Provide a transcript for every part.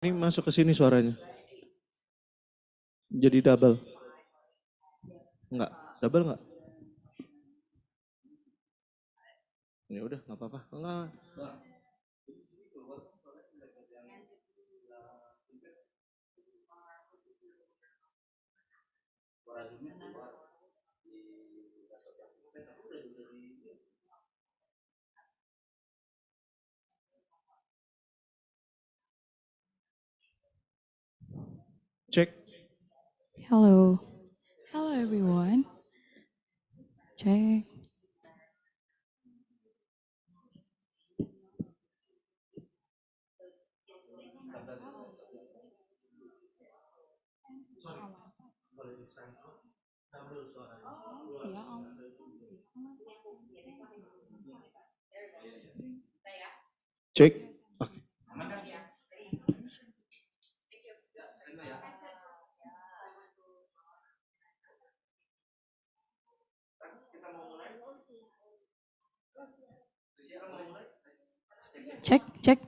Ini masuk ke sini suaranya. Jadi double. Enggak, double enggak? Ya udah, enggak apa-apa. Enggak. Cek. Hello. Hello, everyone. Check. Cek. Check, check.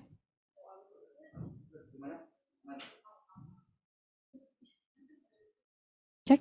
Check.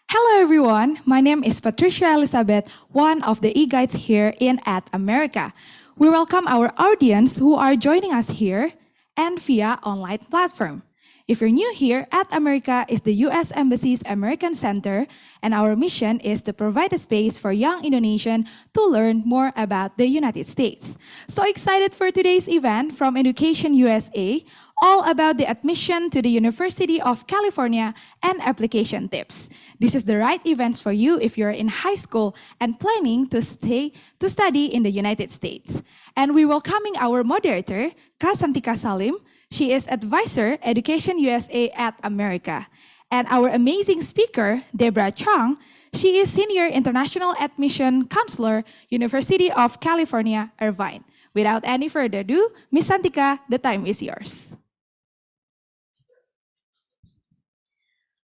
Hello, everyone. My name is Patricia Elizabeth, one of the e-guides here in At America. We welcome our audience who are joining us here and via online platform. If you're new here, At America is the U.S. Embassy's American Center, and our mission is to provide a space for young Indonesians to learn more about the United States. So excited for today's event from Education USA, all about the admission to the University of California and application tips. This is the right events for you if you're in high school and planning to study in the United States. And we welcoming our moderator, Kasantika Salim. She is advisor Education USA at America. And our amazing speaker, Deborah Zhang, she is senior international admission counselor, University of California, Irvine. Without any further ado, Miss Santika, the time is yours.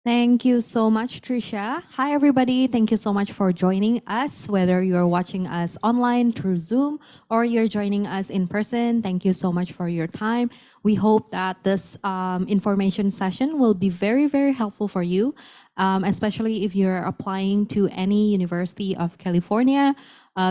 Thank you so much, Tricia. Hi, everybody. Thank you so much for joining us, whether you're watching us online through Zoom or you're joining us in person. Thank you so much for your time. We hope that this information session will be very, very helpful for you, especially if you're applying to any University of California,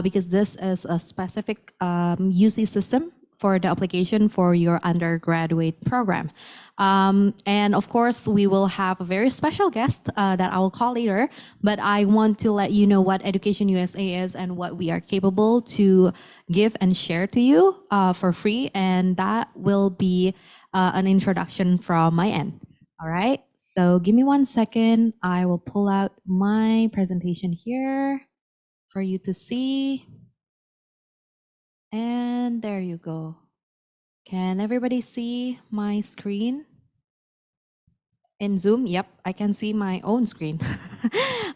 because this is a specific UC system for the application for your undergraduate program. And of course, we will have a very special guest that I will call later, but I want to let you know what Education USA is and what we are capable to give and share to you for free, and that will be an introduction from my end. All right, so give me 1 second. I will pull out my presentation here for you to see. And there you go. Can everybody see my screen? In Zoom, yep, I can see my own screen.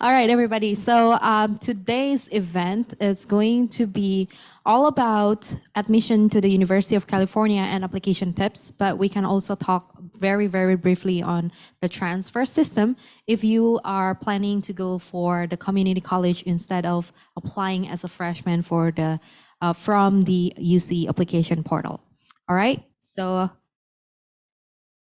All right, everybody. So today's event is going to be all about admission to the University of California and application tips, but we can also talk very, very briefly on the transfer system if you are planning to go for the community college instead of applying as a freshman for the from the UC application portal. All right, so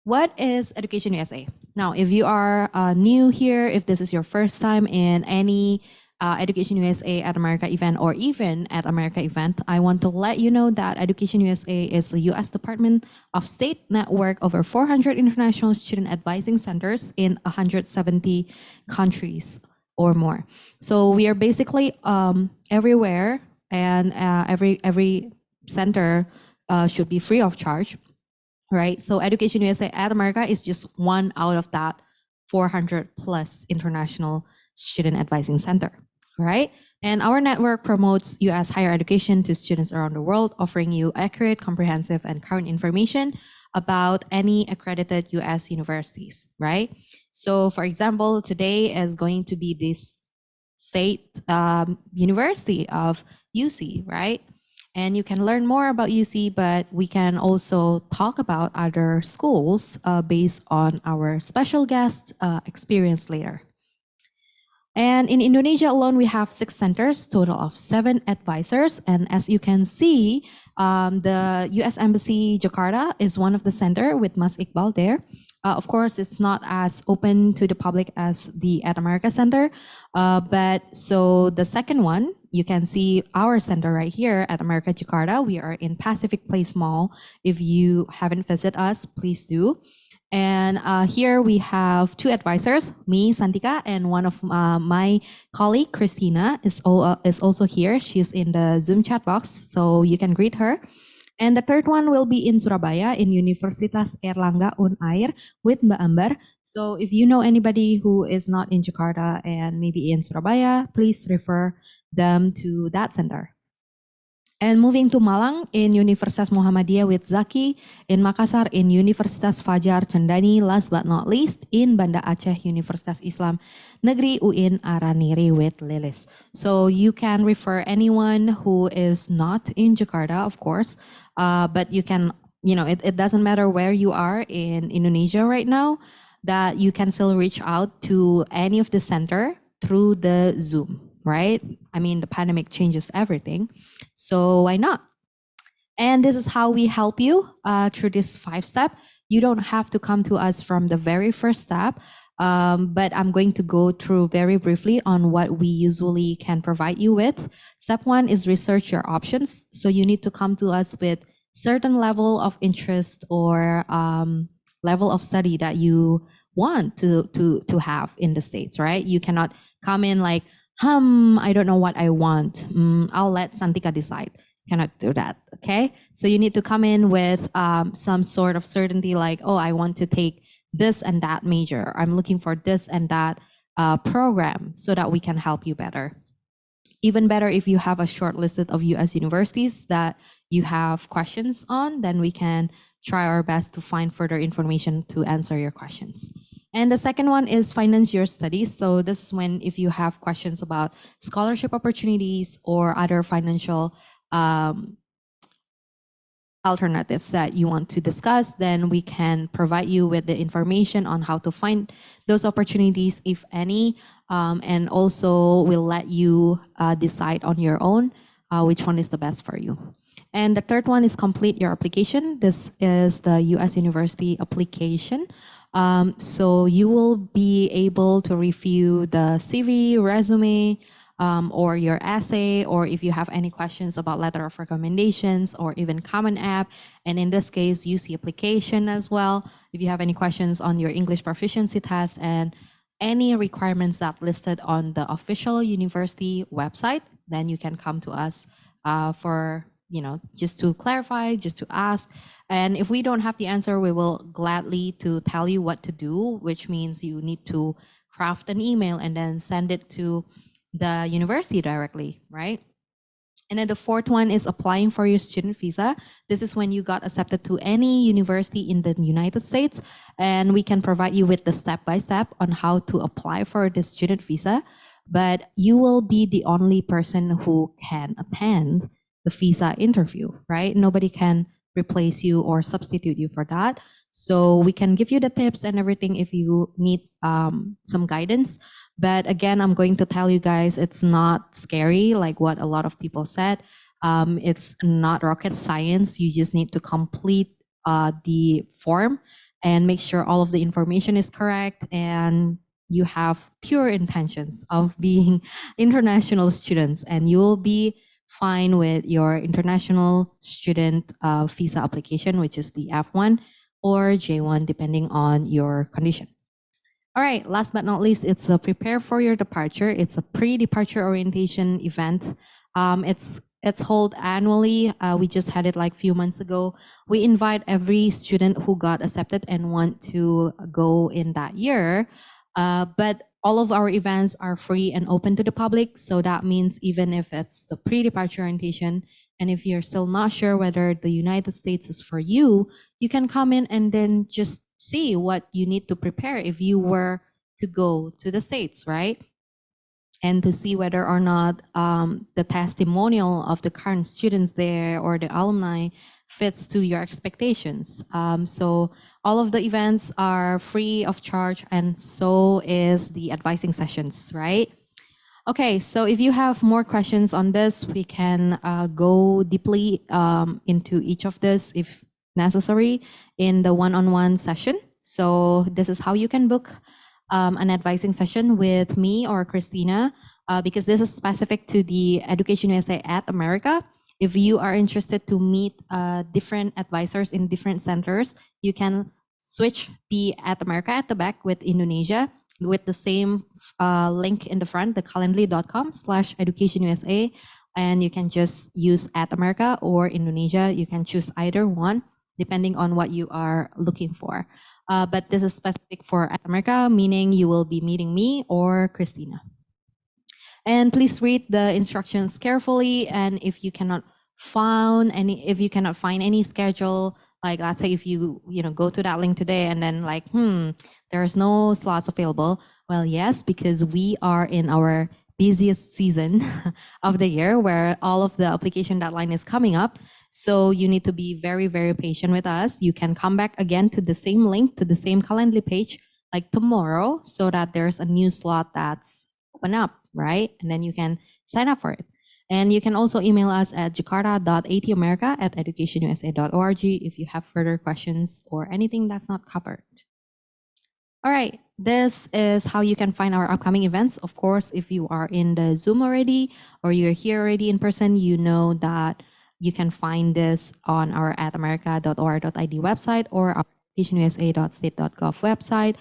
what is Education USA? Now, if you are new here, if this is your first time in any Education USA at America event or even at America event, I want to let you know that Education USA is the US Department of State network over 400 international student advising centers in 170 countries or more. So we are basically everywhere, and every center should be free of charge. Right, so Education USA at America is just one out of that 400 plus international student advising center, right? And our network promotes US higher education to students around the world, offering you accurate, comprehensive, and current information about any accredited US universities, right? So for example, today is going to be this state university of UC, right? And you can learn more about UC, but we can also talk about other schools based on our special guest experience later. And in Indonesia alone, we have 6 centers, total of 7 advisors. And as you can see, the US Embassy Jakarta is one of the center with Mas Iqbal there. Of course, it's not as open to the public as the At America Center. But so the second one, you can see our center right here at America Jakarta. We are in Pacific Place Mall. If you haven't visited us, please do. And here we have 2 advisors, me, Santika, and one of my colleague, Christina, is also here. She's in the Zoom chat box, so you can greet her. And the third one will be in Surabaya, in Universitas Airlangga Unair with Mbak Ambar. So if you know anybody who is not in Jakarta and maybe in Surabaya, please refer them to that center. And moving to Malang, in Universitas Muhammadiyah with Zaki, in Makassar, in Universitas Fajar Cendani, last but not least, in Banda Aceh, Universitas Islam Negeri UIN Araniri with Lilis. So you can refer anyone who is not in Jakarta, of course, but you can, it doesn't matter where you are in Indonesia right now, that you can still reach out to any of the center through the Zoom. Right? I mean, the pandemic changes everything. So why not? And this is how we help you through this 5-step. You don't have to come to us from the very first step, but I'm going to go through very briefly on what we usually can provide you with. Step 1 is research your options. So you need to come to us with certain level of interest or level of study that you want to have in the States, right? You cannot come in like, I don't know what I want. I'll let Santika decide. Cannot do that, okay? So you need to come in with some sort of certainty like, oh, I want to take this and that major. I'm looking for this and that program so that we can help you better. Even better if you have a short list of US universities that you have questions on, then we can try our best to find further information to answer your questions. And the second one is finance your studies. So this is when if you have questions about scholarship opportunities or other financial alternatives that you want to discuss, then we can provide you with the information on how to find those opportunities, if any, and also we'll let you decide on your own which one is the best for you. And the third one is complete your application. This is the US University application. So you will be able to review the CV, resume, or your essay, or if you have any questions about letter of recommendations or even Common App, and in this case, UC application as well. If you have any questions on your English proficiency test and any requirements that listed on the official university website, then you can come to us for, just to clarify, just to ask. And if we don't have the answer, we will gladly to tell you what to do, which means you need to craft an email and then send it to the university directly, right? And then the fourth one is applying for your student visa. This is when you got accepted to any university in the United States, and we can provide you with the step-by-step on how to apply for the student visa. But you will be the only person who can attend the visa interview, right? Nobody can replace you or substitute you for that. So we can give you the tips and everything if you need some guidance. But again, I'm going to tell you guys, it's not scary like what a lot of people said. It's not rocket science. You just need to complete the form and make sure all of the information is correct and you have pure intentions of being international students, and you will be fine with your international student visa application, which is the F1 or J1, depending on your condition. All right, last but not least, it's a prepare for your departure. It's a pre-departure orientation event. It's held annually. We just had it like a few months ago. We invite every student who got accepted and want to go in that year. But all of our events are free and open to the public. So that means even if it's the pre-departure orientation, and if you're still not sure whether the United States is for you, you can come in and then just see what you need to prepare if you were to go to the States, right? and to see whether or not the testimonial of the current students there or the alumni fits to your expectations. So all of the events are free of charge, and so is the advising sessions, right? Okay, so if you have more questions on this, we can go deeply into each of this if necessary in the one-on-one session. So this is how you can book an advising session with me or Christina, because this is specific to the Education USA at America. If you are interested to meet different advisors in different centers, you can switch the at America at the back with Indonesia with the same link in the front, the calendly.com/educationusa, and you can just use at America or Indonesia. You can choose either one depending on what you are looking for. But this is specific for at America, meaning you will be meeting me or Christina. And please read the instructions carefully. And if you cannot find any schedule, like let's say if you go to that link today and then like, there's no slots available. Well, yes, because we are in our busiest season of the year where all of the application deadline is coming up. So you need to be very, very patient with us. You can come back again to the same link, to the same Calendly page like tomorrow, so that there's a new slot that's open up, right? And then you can sign up for it. And you can also email us at jakarta.atamerica@educationusa.org if you have further questions or anything that's not covered. All right, this is how you can find our upcoming events. Of course, if you are in the Zoom already or you're here already in person, you know that you can find this on our atamerica.or.id website or our educationusa.state.gov website.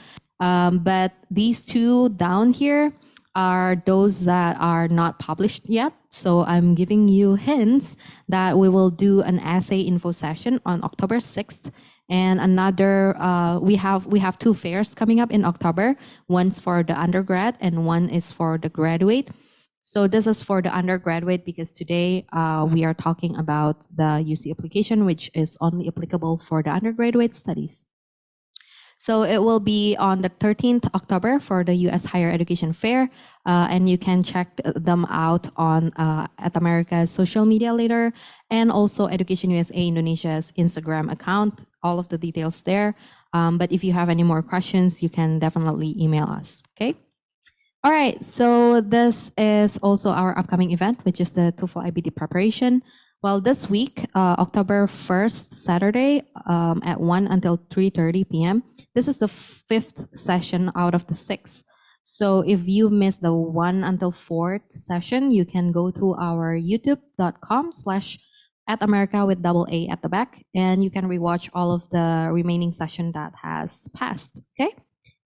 But these two down here are those that are not published yet. So I'm giving you hints that we will do an essay info session on October 6th. And another, we have two fairs coming up in October. One's for the undergrad and one is for the graduate. So this is for the undergraduate because today we are talking about the UC application, which is only applicable for the undergraduate studies. So it will be on the 13th October for the US Higher Education Fair, and you can check them out on at America's social media later, and also Education USA Indonesia's Instagram account, all of the details there. But if you have any more questions, you can definitely email us, okay? All right, so this is also our upcoming event, which is the TOEFL IBT preparation. Well, this week, October 1st, Saturday, at 1 until 3:30 p.m., this is the 5th session out of the 6. So if you missed the 1 until 4th session, you can go to our youtube.com/@America with double A at the back, and you can rewatch all of the remaining session that has passed, okay?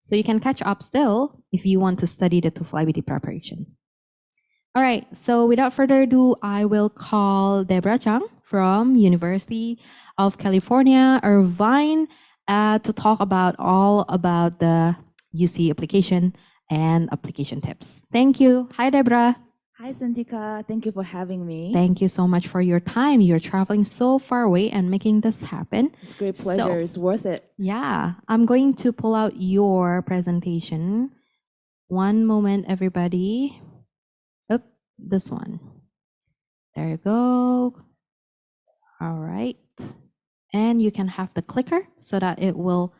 So you can catch up still if you want to study the TOEFL IBT preparation. All right, so without further ado, I will call Deborah Zhang from University of California, Irvine, to talk about all about the UC application and application tips. Thank you. Hi, Deborah. Hi, Santika. Thank you for having me. Thank you so much for your time. You're traveling so far away and making this happen. It's a great pleasure. It's worth it. Yeah, I'm going to pull out your presentation. One moment, everybody. Oh, this one. There you go. All right. And you can have the clicker so that it will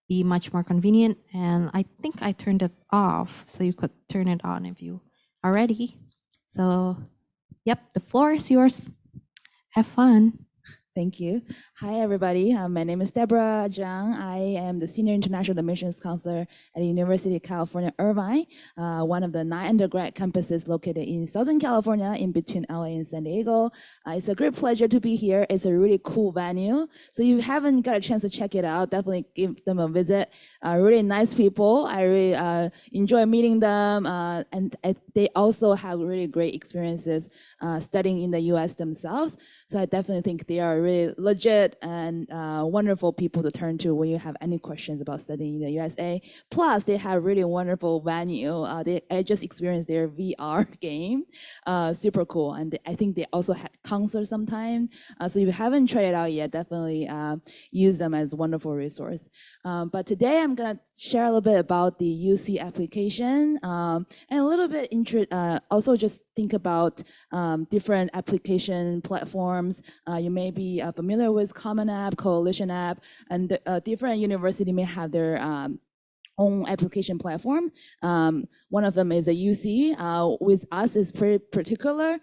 be much more convenient. And I think I turned it off, so you could turn it on if you are ready. So, yep, the floor is yours. Have fun. Thank you. Hi, everybody. My name is Deborah Zhang. I am the Senior International Admissions Counselor at the University of California, Irvine, one of the 9 undergrad campuses located in Southern California, in between LA and San Diego. It's a great pleasure to be here. It's a really cool venue. So if you haven't got a chance to check it out, definitely give them a visit. Really nice people. I really enjoy meeting them. And they also have really great experiences studying in the US themselves. So I definitely think they are really legit and wonderful people to turn to when you have any questions about studying in the USA. Plus, they have really wonderful venue. I just experienced their VR game, super cool. And I think they also had concerts sometime. So if you haven't tried it out yet, definitely use them as a wonderful resource. But today I'm gonna share a little bit about the UC application and a little bit also just think about different application platforms. You may be familiar with Common App, Coalition App, and different universities may have their own application platform. One of them is a UC. With us, is pretty particular.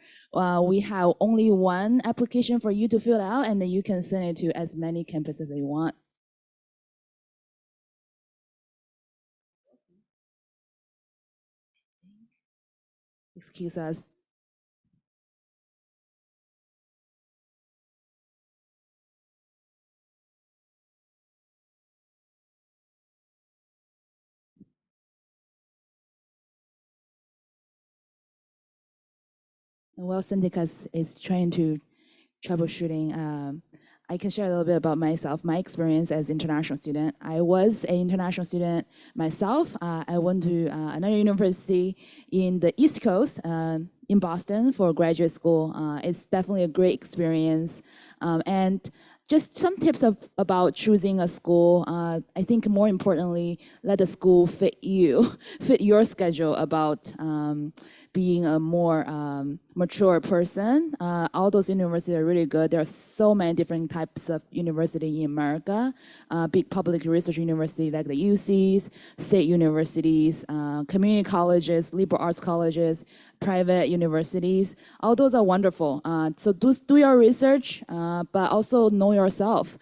We have only one application for you to fill out, and then you can send it to as many campuses as you want. Excuse us. Well, Syndicus is trying to troubleshooting. I can share a little bit about myself, my experience as international student. I was an international student myself. I went to another university in the East Coast, in Boston for graduate school. It's definitely a great experience. And just some tips about choosing a school. I think more importantly, let the school fit you, fit your schedule about being a more mature person. All those universities are really good. There are so many different types of university in America. Big public research university like the UCs, state universities, community colleges, liberal arts colleges, private universities. All those are wonderful. So do your research, but also know yourself.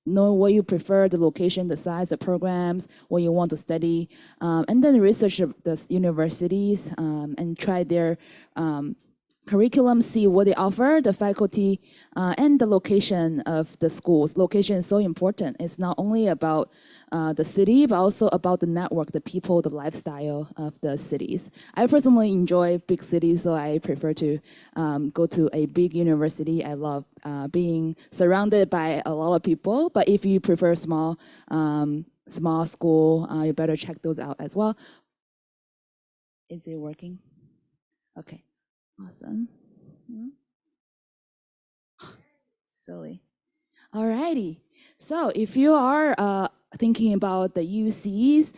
Know what you prefer, the location, the size, the programs, what you want to study, and then research the universities and try their curriculum, see what they offer, the faculty, and the location of the schools. Location is so important. It's not only about the city, but also about the network, the people, the lifestyle of the cities. I personally enjoy big cities, so I prefer to go to a big university. I love being surrounded by a lot of people, but if you prefer small school, you better check those out as well. Is it working? Okay, awesome. Silly. Alrighty. So if you are thinking about the UCs,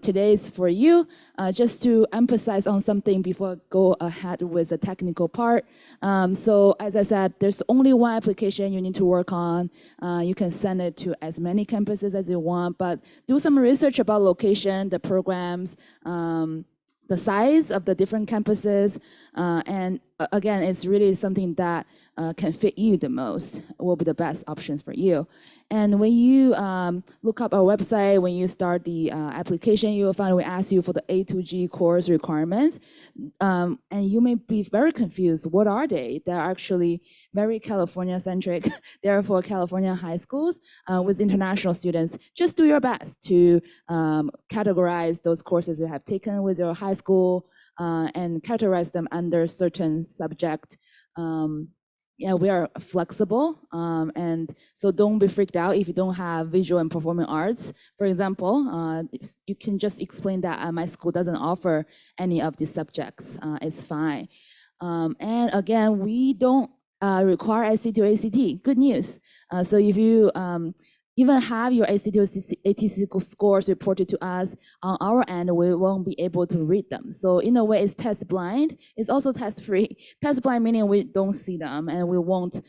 today is for you. Just to emphasize on something before I go ahead with the technical part. So as I said, there's only one application you need to work on. You can send it to as many campuses as you want, but do some research about location, the programs, the size of the different campuses, and again, it's really something that can fit you the most, will be the best options for you. And when you look up our website, when you start the application, you will find we ask you for the A2g Course Requirements, and you may be very confused. What are they? They're actually very California-centric. They're for California high schools with international students. Just do your best to categorize those courses you have taken with your high school and categorize them under certain subject. Yeah, we are flexible, and so don't be freaked out if you don't have visual and performing arts. For example, you can just explain that my school doesn't offer any of these subjects. It's fine. And again, we don't require ACT or ACT. Good news. So if you even have your ACT or ATC scores reported to us on our end, we won't be able to read them. So in a way, it's test blind. It's also test free. Test blind meaning we don't see them and we won't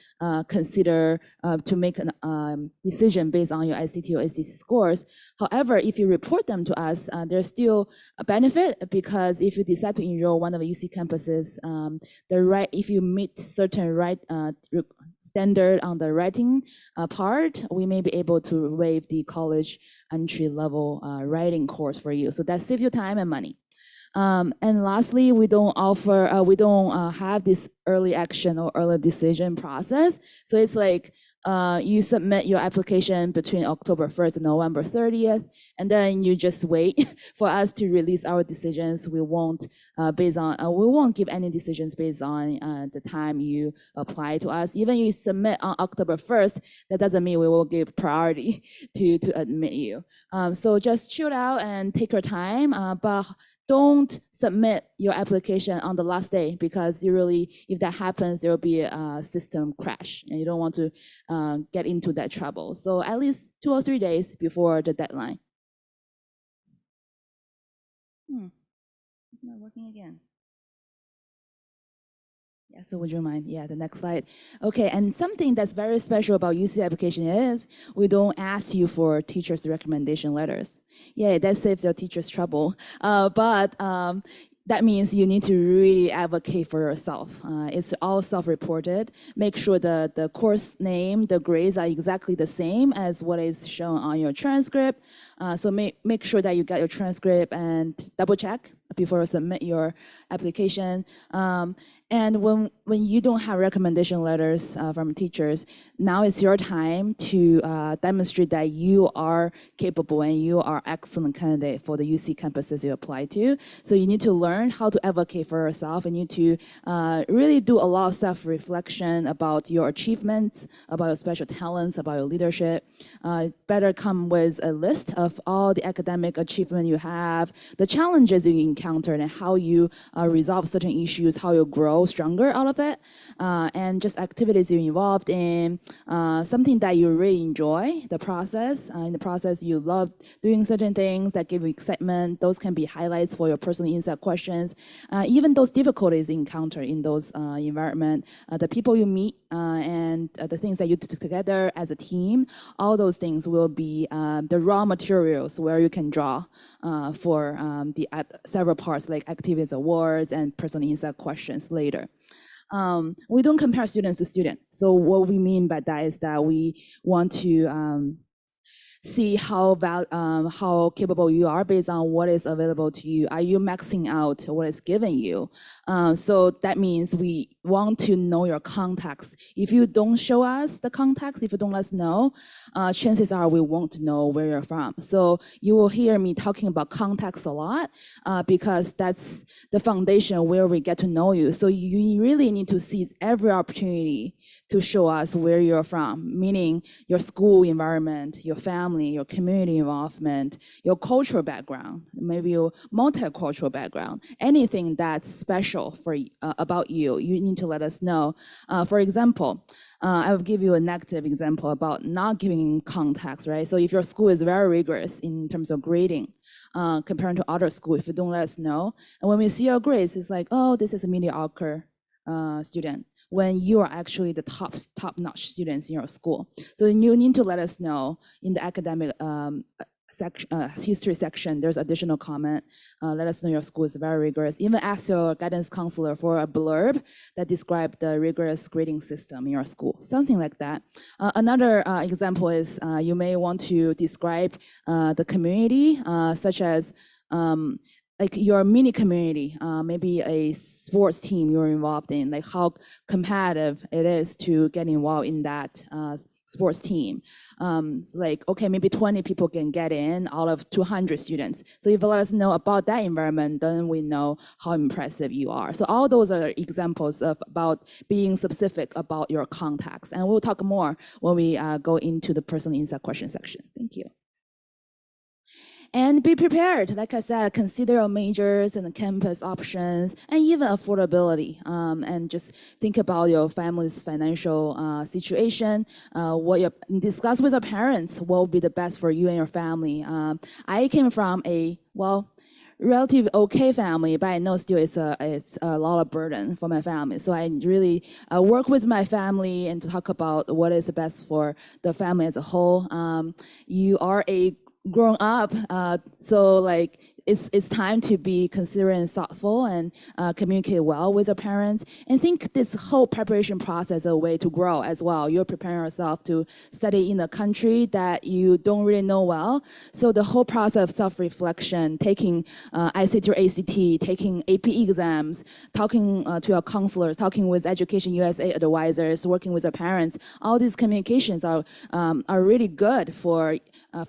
consider to make a decision based on your ICT or ACT scores. However, if you report them to us, there's still a benefit because if you decide to enroll one of the UC campuses, if you meet certain standard on the writing part, we may be able to waive the college entry level writing course for you. So that saves you time and money. And lastly, we don't have this early action or early decision process. So it's like you submit your application between October 1st and November 30th, and then you just wait for us to release our decisions. We won't give any decisions based on the time you apply to us. Even you submit on October 1st, that doesn't mean we will give priority to admit you. So just chill out and take your time, but don't submit your application on the last day, because if that happens, there will be a system crash, and you don't want to get into that trouble. So at least 2 or 3 days before the deadline. It's not working again. Yeah, so would you mind? Yeah, the next slide. Okay, and something that's very special about UC application is we don't ask you for teachers' recommendation letters. Yeah, that saves your teachers trouble. But that means you need to really advocate for yourself. It's all self-reported. Make sure the course name, the grades are exactly the same as what is shown on your transcript. So make sure that you get your transcript and double check before you submit your application. And when you don't have recommendation letters from teachers, now it's your time to demonstrate that you are capable and you are excellent candidate for the UC campuses you apply to. So you need to learn how to advocate for yourself, and you need to really do a lot of self-reflection about your achievements, about your special talents, about your leadership. Better come with a list of all the academic achievement you have, the challenges you encountered, and how you resolve certain issues, how you grow stronger out of it, and just activities you're involved in, something that you really enjoy, the process. In the process, you love doing certain things that give you excitement. Those can be highlights for your personal insight questions. Even those difficulties you encounter in those environment, the people you meet, and the things that you do together as a team, all those things will be the raw materials where you can draw for the several parts like activities awards and personal insight questions later. We don't compare students to students. So what we mean by that is that we want to see how capable you are based on what is available to you. Are you maxing out what is given you? So that means we want to know your context. If you don't show us the context, if you don't let us know, chances are we won't know where you're from. So you will hear me talking about context a lot because that's the foundation where we get to know you. So you really need to seize every opportunity to show us where you're from, meaning your school environment, your family, your community involvement, your cultural background, maybe your multicultural background, anything that's special for about you, you need to let us know. For example, I will give you a negative example about not giving context, right? So if your school is very rigorous in terms of grading, compared to other schools, if you don't let us know, and when we see your grades, it's like, oh, this is a mediocre student, when you are actually the top-notch students in your school. So you need to let us know in the academic history section, there's additional comment. Let us know your school is very rigorous. Even ask your guidance counselor for a blurb that describes the rigorous grading system in your school, something like that. Another example is you may want to describe the community, such as like your mini community, maybe a sports team you're involved in, like how competitive it is to get involved in that sports team. Like, okay, maybe 20 people can get in out of 200 students. So if you let us know about that environment, then we know how impressive you are. So all those are examples of about being specific about your context. And we'll talk more when we go into the personal insight question section. Thank you. And be prepared. Like I said, consider your majors and the campus options and even affordability. And just think about your family's financial situation. Discuss with your parents what will be the best for you and your family. I came from a, relatively okay family, but I know still it's a lot of burden for my family. So I really work with my family and to talk about what is the best for the family as a whole. You are a grown up, so like it's time to be considerate and thoughtful and communicate well with your parents. And think this whole preparation process is a way to grow as well. You're preparing yourself to study in a country that you don't really know well. So the whole process of self-reflection, taking ICT or ACT, taking AP exams, talking to your counselors, talking with EducationUSA advisors, working with your parents, all these communications are really good for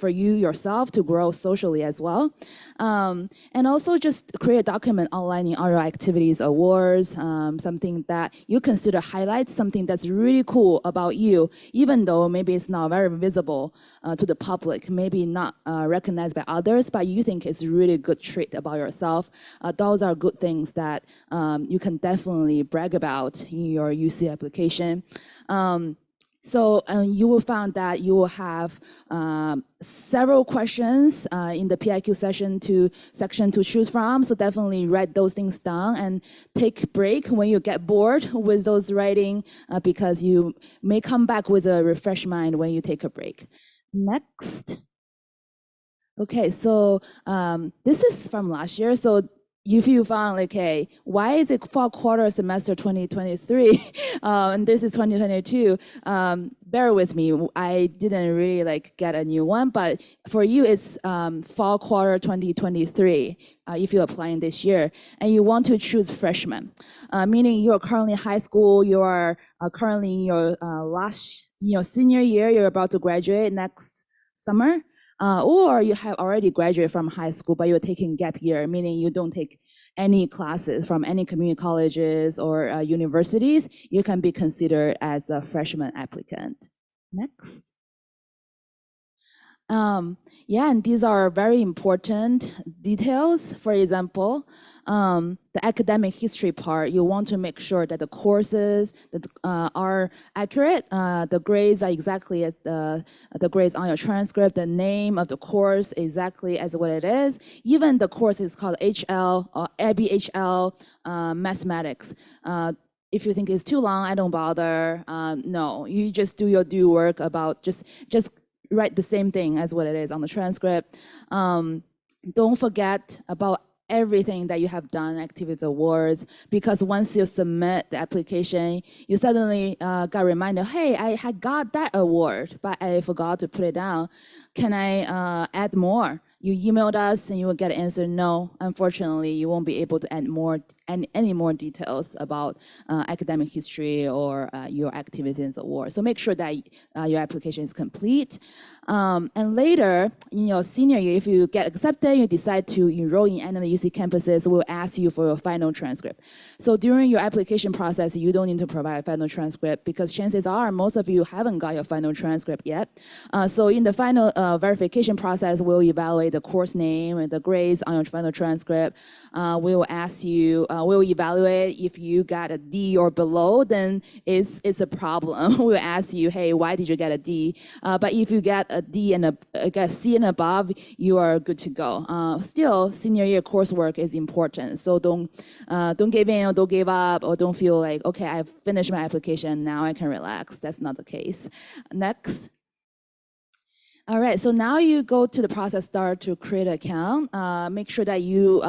you yourself to grow socially as well. And also just create a document outlining all your activities, awards, something that you consider highlights, something that's really cool about you, even though maybe it's not very visible to the public, maybe not recognized by others, but you think it's a really good trait about yourself. Those are good things that you can definitely brag about in your UC application. So you will find that you will have several questions in the PIQ section to choose from. So definitely write those things down and take a break when you get bored with those writing because you may come back with a refreshed mind when you take a break. Next. Okay, so this is from last year. So if you found like, hey, why is it fall quarter semester 2023 and this is 2022? Bear with me, I didn't really like get a new one, but for you it's fall quarter 2023 if you're applying this year and you want to choose freshman, meaning you're currently in high school, you are currently in your senior year, you're about to graduate next summer. Or you have already graduated from high school, but you're taking gap year, meaning you don't take any classes from any community colleges or universities, you can be considered as a freshman applicant. Next. Yeah, and these are very important details. For example, the academic history part, you want to make sure that the courses that are accurate, the grades are exactly at the grades on your transcript, the name of the course exactly as what it is. Even the course is called HL or ABHL mathematics. If you think it's too long, I don't bother. No, you just do your due work about just write the same thing as what it is on the transcript. Don't forget about everything that you have done, activities, awards, because once you submit the application, you suddenly got reminded, hey, I had got that award, but I forgot to put it down. Can I add more? You emailed us and you will get an answer, no, unfortunately, you won't be able to add more any more details about academic history or your activities and awards. So make sure that your application is complete. And later, in your senior year, if you get accepted, you decide to enroll in any of the UC campuses, we'll ask you for your final transcript. So during your application process, you don't need to provide a final transcript because chances are most of you haven't got your final transcript yet. So in the final verification process, we'll evaluate the course name and the grades on your final transcript. We will ask you, we'll evaluate if you got a D or below, then it's a problem. We'll ask you, hey, why did you get a D? But if you get a D and a C and above, you are good to go. Still, senior year coursework is important. So don't give in or don't give up or don't feel like, okay, I've finished my application, now I can relax. That's not the case. Next. All right, so now you go to the process start to create an account. Make sure that you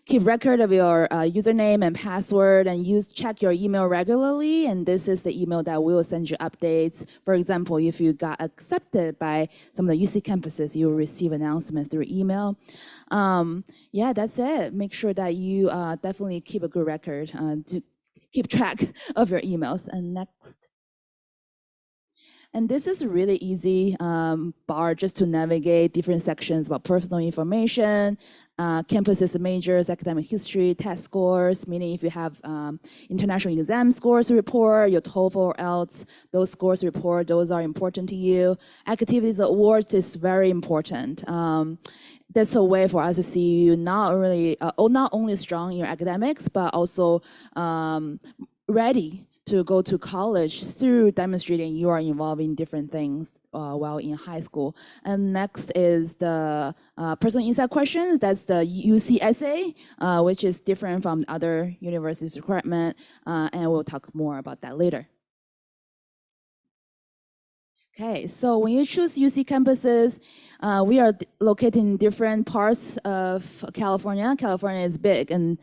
keep record of your username and password and check your email regularly. And this is the email that will send you updates. For example, if you got accepted by some of the UC campuses, you will receive announcements through email. Yeah, that's it. Make sure that you definitely keep a good record to keep track of your emails. And next. And this is a really easy bar just to navigate different sections about personal information, campuses, majors, academic history, test scores, meaning if you have international exam scores report, your TOEFL or IELTS, those scores report, those are important to you. Activities awards is very important. That's a way for us to see you not only strong in your academics, but also ready to go to college through demonstrating you are involved in different things while in high school. And next is the personal insight questions. That's the UCSA, which is different from other universities' requirement, and we'll talk more about that later. Okay, so when you choose UC campuses, we are located in different parts of California. California is big, and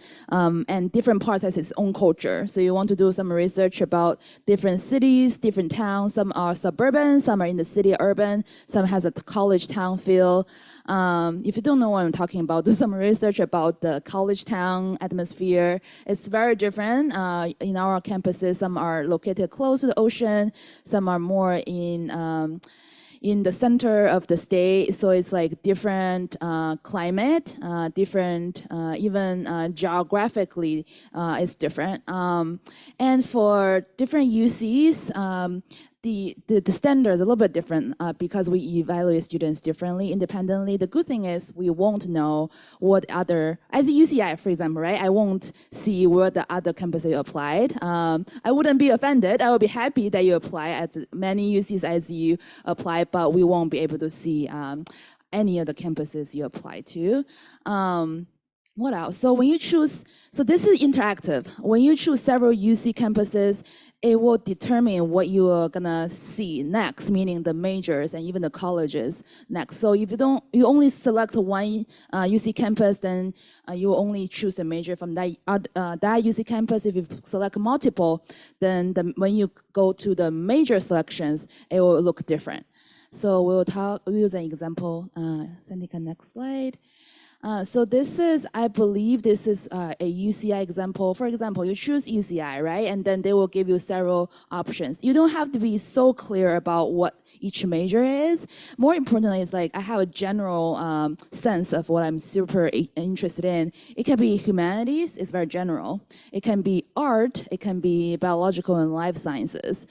different parts has its own culture. So you want to do some research about different cities, different towns. Some are suburban, some are in the city urban, some has a college town feel. If you don't know what I'm talking about, do some research about the college town atmosphere. It's very different in our campuses. Some are located close to the ocean, some are more in the center of the state, so it's like different climate, different even geographically it's different. And for different UCs, the standards are a little bit different because we evaluate students differently, independently. The good thing is we won't know what other, as a UCI, for example, right? I won't see what the other campuses you applied. I wouldn't be offended. I would be happy that you apply at many UCs as you apply, but we won't be able to see any of the campuses you apply to. What else? So when you choose, so this is interactive. When you choose several UC campuses, it will determine what you are gonna see next, meaning the majors and even the colleges next. So if you only select one UC campus, then you only choose a major from that UC campus. If you select multiple, then when you go to the major selections, it will look different. So we'll use an example. Sandika, next slide. So this is, I believe this is a UCI example. For example, you choose UCI, right? And then they will give you several options. You don't have to be so clear about what each major is. More importantly, it's like I have a general sense of what I'm super interested in. It can be humanities, it's very general. It can be art, it can be biological and life sciences.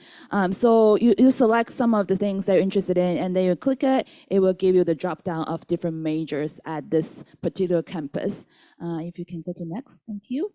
So you select some of the things that you're interested in, and then you click it, it will give you the drop down of different majors at this particular campus. If you can go to next, thank you.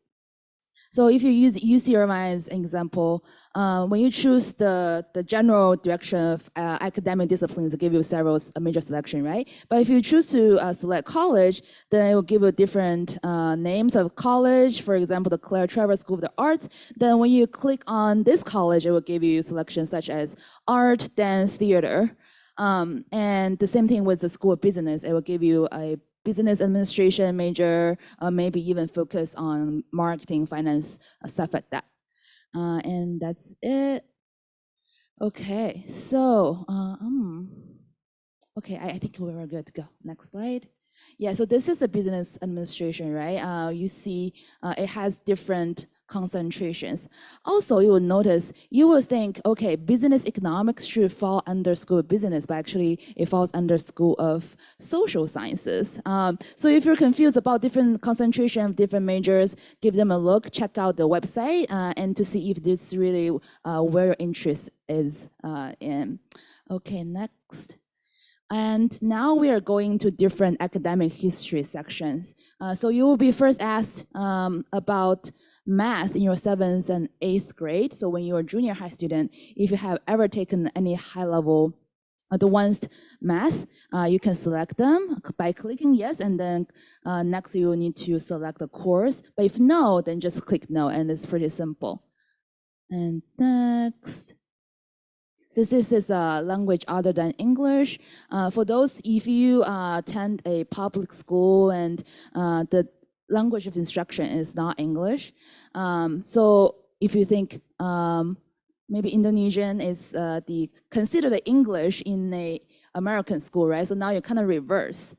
So if you use UC Irvine as an example, when you choose the general direction of academic disciplines, it give you several major selection, right? But if you choose to select college, then it will give you different names of college. For example, the Claire Trevor School of the Arts. Then when you click on this college, it will give you selections such as art, dance, theater. And the same thing with the School of Business. It will give you a business administration major, maybe even focus on marketing, finance, stuff like that. And that's it. Okay, so, okay, I think we were good to go. Next slide. Yeah, so this is the business administration, right? You see it has different concentrations. Also, you will notice, you will think, okay, business economics should fall under School of Business, but actually it falls under School of Social Sciences. So if you're confused about different concentration of different majors, give them a look, check out the website, and to see if this is really where your interest is in. Okay, next. And now we are going to different academic history sections. So you will be first asked about math in your 7th and 8th grade. So when you're a junior high student, if you have ever taken any high-level advanced math, you can select them by clicking yes, and then next you will need to select the course. But if no, then just click no, and it's pretty simple. And next. Since this is a language other than English, for those, if you attend a public school and the language of instruction is not English, so if you think maybe Indonesian is considered the English in a American school, right? So now you kind of reverse.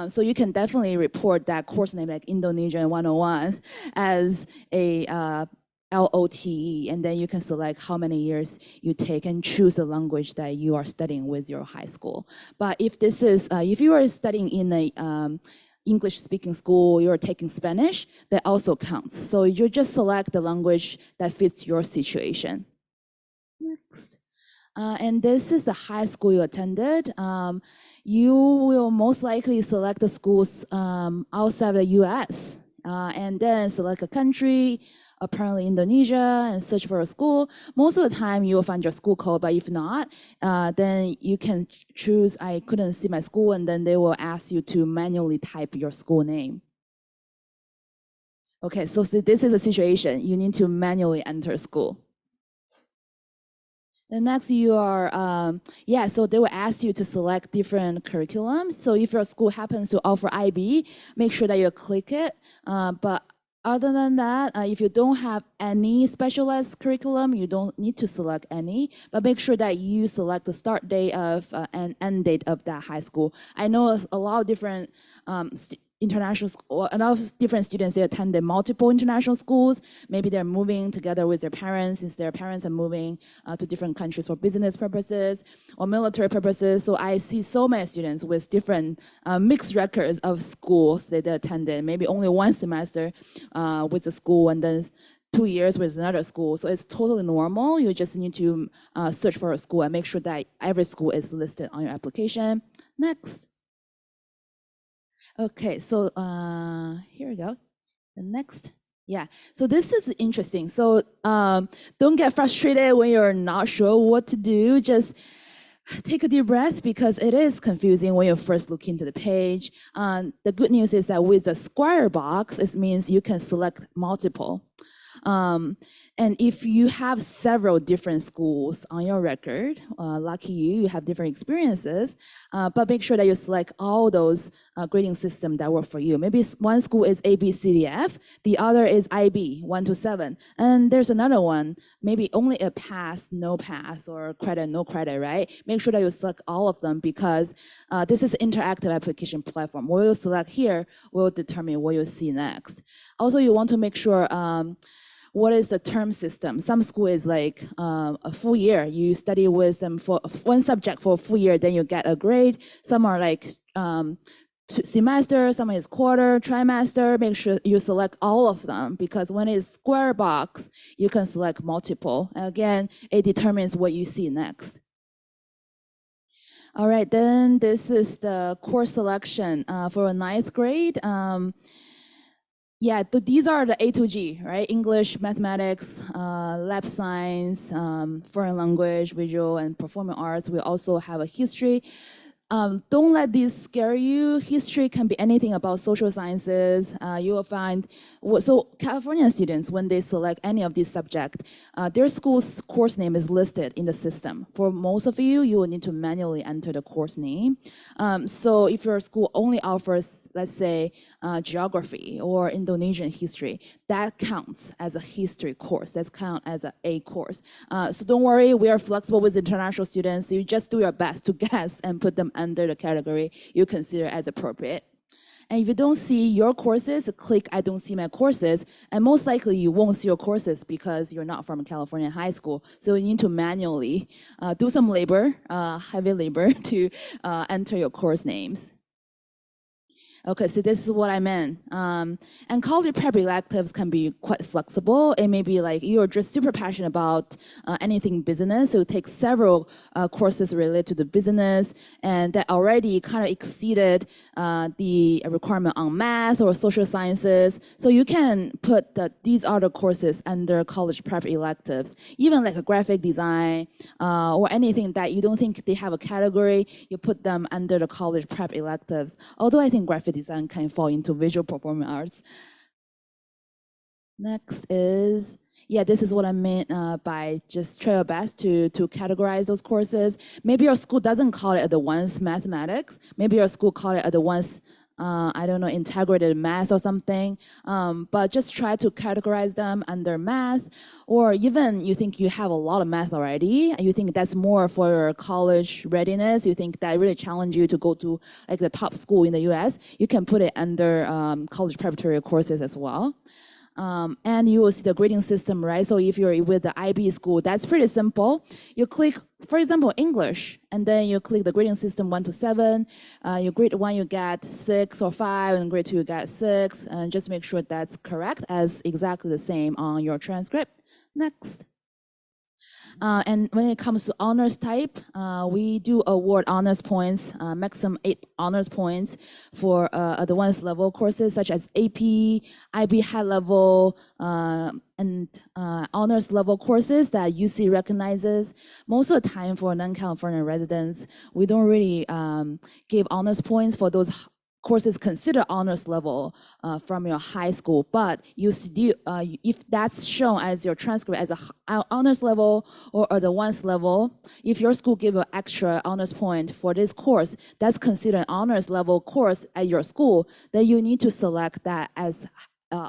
So you can definitely report that course name like Indonesian 101 as a LOTE, and then you can select how many years you take and choose the language that you are studying with your high school. But if this is, if you are studying in a English-speaking school, you're taking Spanish, that also counts. So you just select the language that fits your situation. Next. And this is the high school you attended. You will most likely select the schools outside the US, and then select a country, apparently Indonesia, and search for a school. Most of the time you will find your school code, but if not, then you can choose, I couldn't see my school, and then they will ask you to manually type your school name. Okay, so this is a situation. You need to manually enter school. And next you are, so they will ask you to select different curriculum. So if your school happens to offer IB, make sure that you click it. But other than that, if you don't have any specialized curriculum, you don't need to select any, but make sure that you select the start date of and end date of that high school. I know a lot of different international school, a lot of different students, they attended multiple international schools. Maybe they're moving together with their parents since their parents are moving to different countries for business purposes or military purposes. So I see so many students with different mixed records of schools that they attended, maybe only one semester with the school and then 2 years with another school. So it's totally normal. You just need to search for a school and make sure that every school is listed on your application. Next. Okay, so here we go. The next, so this is interesting. So don't get frustrated when you're not sure what to do. Just take a deep breath because it is confusing when you first look into the page. The good news is that with the square box, it means you can select multiple. And if you have several different schools on your record, lucky you have different experiences, but make sure that you select all those grading systems that work for you. Maybe one school is A, B, C, D, F, the other is IB, 1 to 7, and there's another one, maybe only a pass, no pass, or credit, no credit, right? Make sure that you select all of them because this is an interactive application platform. What you select here will determine what you'll see next. Also, you want to make sure what is the term system? Some school is like a full year. You study with them for one subject for a full year, then you get a grade. Some are like semester, some is quarter, trimester. Make sure you select all of them because when it's square box, you can select multiple. And again, it determines what you see next. All right, then this is the course selection for a 9th grade. These are the A2G, right? English, mathematics, lab science, foreign language, visual, and performing arts. We also have a history. Don't let these scare you. History can be anything about social sciences. You will find, so California students, when they select any of these subjects, their school's course name is listed in the system. For most of you, you will need to manually enter the course name. So if your school only offers, let's say, geography or Indonesian history, that counts as a history course. That's count as an A course. So don't worry, we are flexible with international students. So you just do your best to guess and put them under the category you consider as appropriate. And if you don't see your courses, click I don't see my courses, and most likely you won't see your courses because you're not from a California high school. So you need to manually do some labor, heavy labor, to enter your course names. Okay, so this is what I meant. And college prep electives can be quite flexible. It may be like you're just super passionate about anything business, so take several courses related to the business, and that already kind of exceeded the requirement on math or social sciences. So you can put these other courses under college prep electives, even like a graphic design or anything that you don't think they have a category, you put them under the college prep electives. Although I think graphic design can fall into visual performing arts. Next is, this is what I meant by just try your best to categorize those courses. Maybe your school doesn't call it advanced mathematics. Maybe your school call it advanced, I don't know, integrated math or something. But just try to categorize them under math, or even you think you have a lot of math already, and you think that's more for your college readiness, you think that really challenge you to go to like the top school in the US, you can put it under college preparatory courses as well. And you will see the grading system, right? So if you're with the IB school, that's pretty simple. You click, for example, English, and then you click the grading system 1 to 7. You grade 1, you get 6 or 5, and grade 2, you get 6. And just make sure that's correct as exactly the same on your transcript. Next. And when it comes to honors type, we do award honors points, maximum 8 honors points for advanced level courses such as AP, IB high level, and honors level courses that UC recognizes. Most of the time for non-California residents, we don't really give honors points for those courses consider honors level from your high school, but you still, if that's shown as your transcript as a honors level or advanced level, if your school give an extra honors point for this course, that's considered an honors level course at your school, then you need to select that as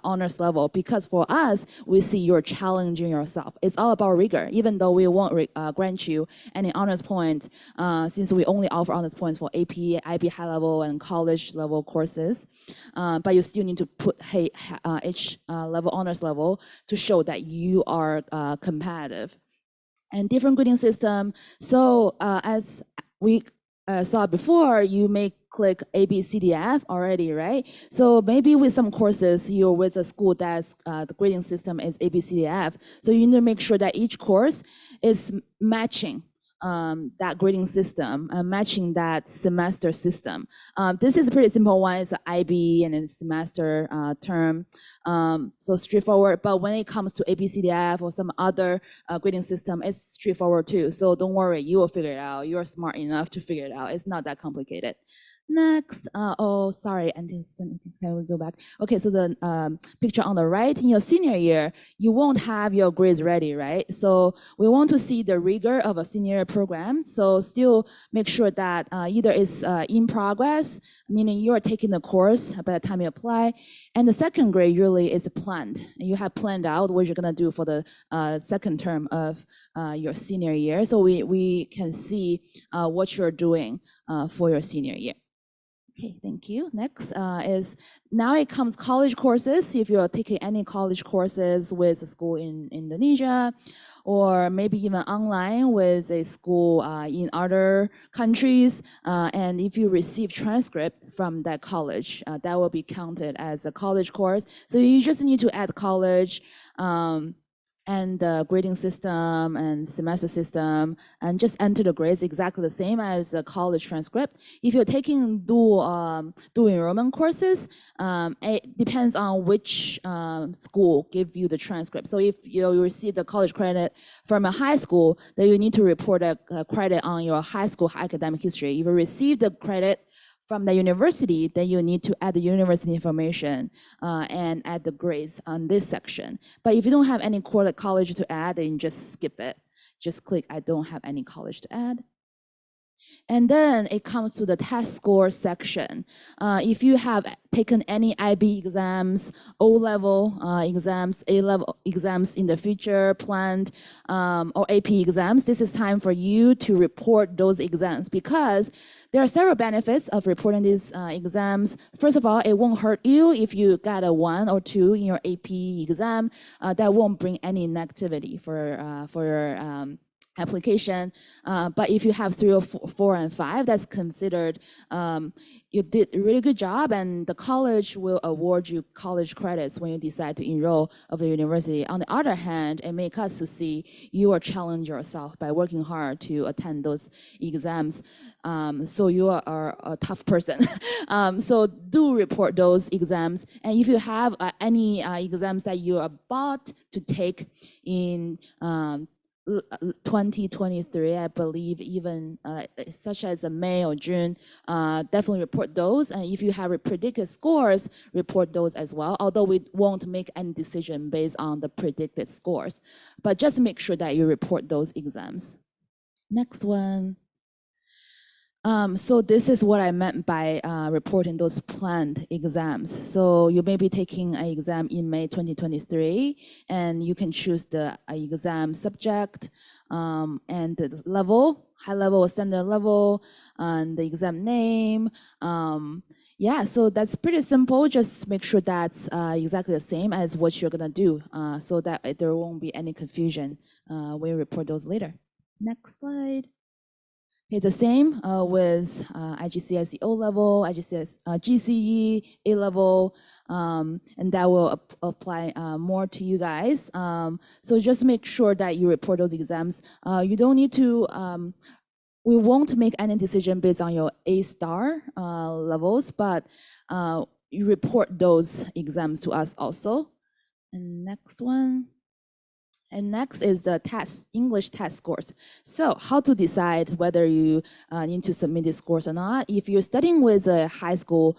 honors level, because for us, we see you're challenging yourself. It's all about rigor, even though we won't grant you any honors point, since we only offer honors points for AP, IB high level, and college level courses. But you still need to put each level honors level to show that you are competitive. And different grading system. So as we saw before, you may click A, B, C, D, F already, right? So maybe with some courses, you're with a school that's the grading system is A, B, C, D, F. So you need to make sure that each course is matching that grading system, matching that semester system. This is a pretty simple one. It's an IB and then semester term. So straightforward, but when it comes to ABCDF or some other grading system, it's straightforward too. So don't worry, you will figure it out. You're smart enough to figure it out. It's not that complicated. Next, oh, sorry, and can we go back? Okay, so the picture on the right, in your senior year, you won't have your grades ready, right? So we want to see the rigor of a senior program. So still make sure that either it's in progress, meaning you're taking the course by the time you apply, and the second grade really is planned. You have planned out what you're gonna do for the second term of your senior year. So we can see what you're doing for your senior year. Okay, thank you. Next is, now it comes college courses. If you're taking any college courses with a school in Indonesia, or maybe even online with a school in other countries, and if you receive transcript from that college, that will be counted as a college course. So you just need to add college, and the grading system and semester system, and just enter the grades exactly the same as a college transcript. If you're taking dual enrollment courses, it depends on which school give you the transcript. So if you receive the college credit from a high school, then you need to report a credit on your high school academic history. If you receive the credit from the university, then you need to add the university information and add the grades on this section. But if you don't have any college to add, then just skip it. Just click, I don't have any college to add. And then it comes to the test score section. If you have taken any IB exams, O-level exams, A-level exams in the future planned, or AP exams, this is time for you to report those exams, because there are several benefits of reporting these exams. First of all, it won't hurt you if you got a 1 or 2 in your AP exam. That won't bring any negativity for your application, but if you have 3 or 4 and 5, that's considered you did a really good job, and the college will award you college credits when you decide to enroll of the university. On the other hand, it makes us to see you are challenge yourself by working hard to attend those exams. So you are a tough person. So do report those exams, and if you have any exams that you are about to take in 2023, I believe, even such as May or June, definitely report those. And if you have predicted scores, report those as well, although we won't make any decision based on the predicted scores. But just make sure that you report those exams. Next one. So this is what I meant by reporting those planned exams. So you may be taking an exam in May 2023, and you can choose the exam subject and the level, high level or standard level, and the exam name. Yeah, so that's pretty simple. Just make sure that's exactly the same as what you're gonna do, so that there won't be any confusion when you report those later. Next slide. Okay, the same with IGCSE O level, GCE A level, and that will apply more to you guys. So just make sure that you report those exams. You don't need to, we won't make any decision based on your A-star levels, but you report those exams to us also. And next one. And next is the English test scores. So how to decide whether you need to submit this course or not? If you're studying with a high school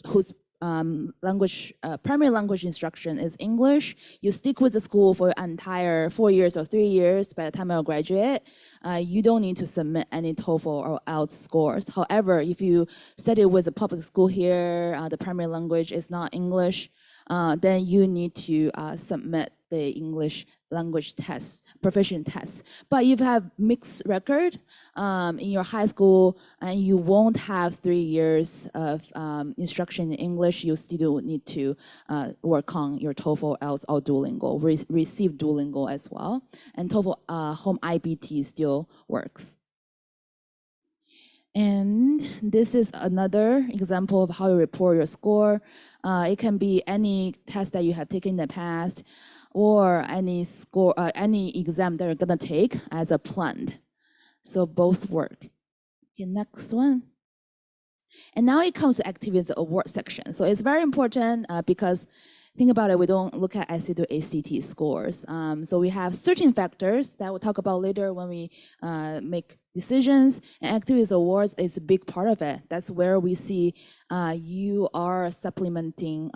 whose primary language instruction is English, you stick with the school for your entire 4 years or 3 years by the time you graduate, you don't need to submit any TOEFL or IELTS scores. However, if you study with a public school here, the primary language is not English, then you need to submit the English language test, proficient test. But if you have mixed record in your high school and you won't have 3 years of instruction in English, you still need to work on your TOEFL, IELTS, or Duolingo, receive Duolingo as well. And TOEFL home IBT still works. And this is another example of how you report your score. It can be any test that you have taken in the past, or any exam that you're gonna take as a planned. So both work. Okay, next one. And now it comes to activities award section. So it's very important because think about it, we don't look at SAT to ACT scores. So we have certain factors that we'll talk about later when we make decisions, and activities awards is a big part of it. That's where we see you are supplementing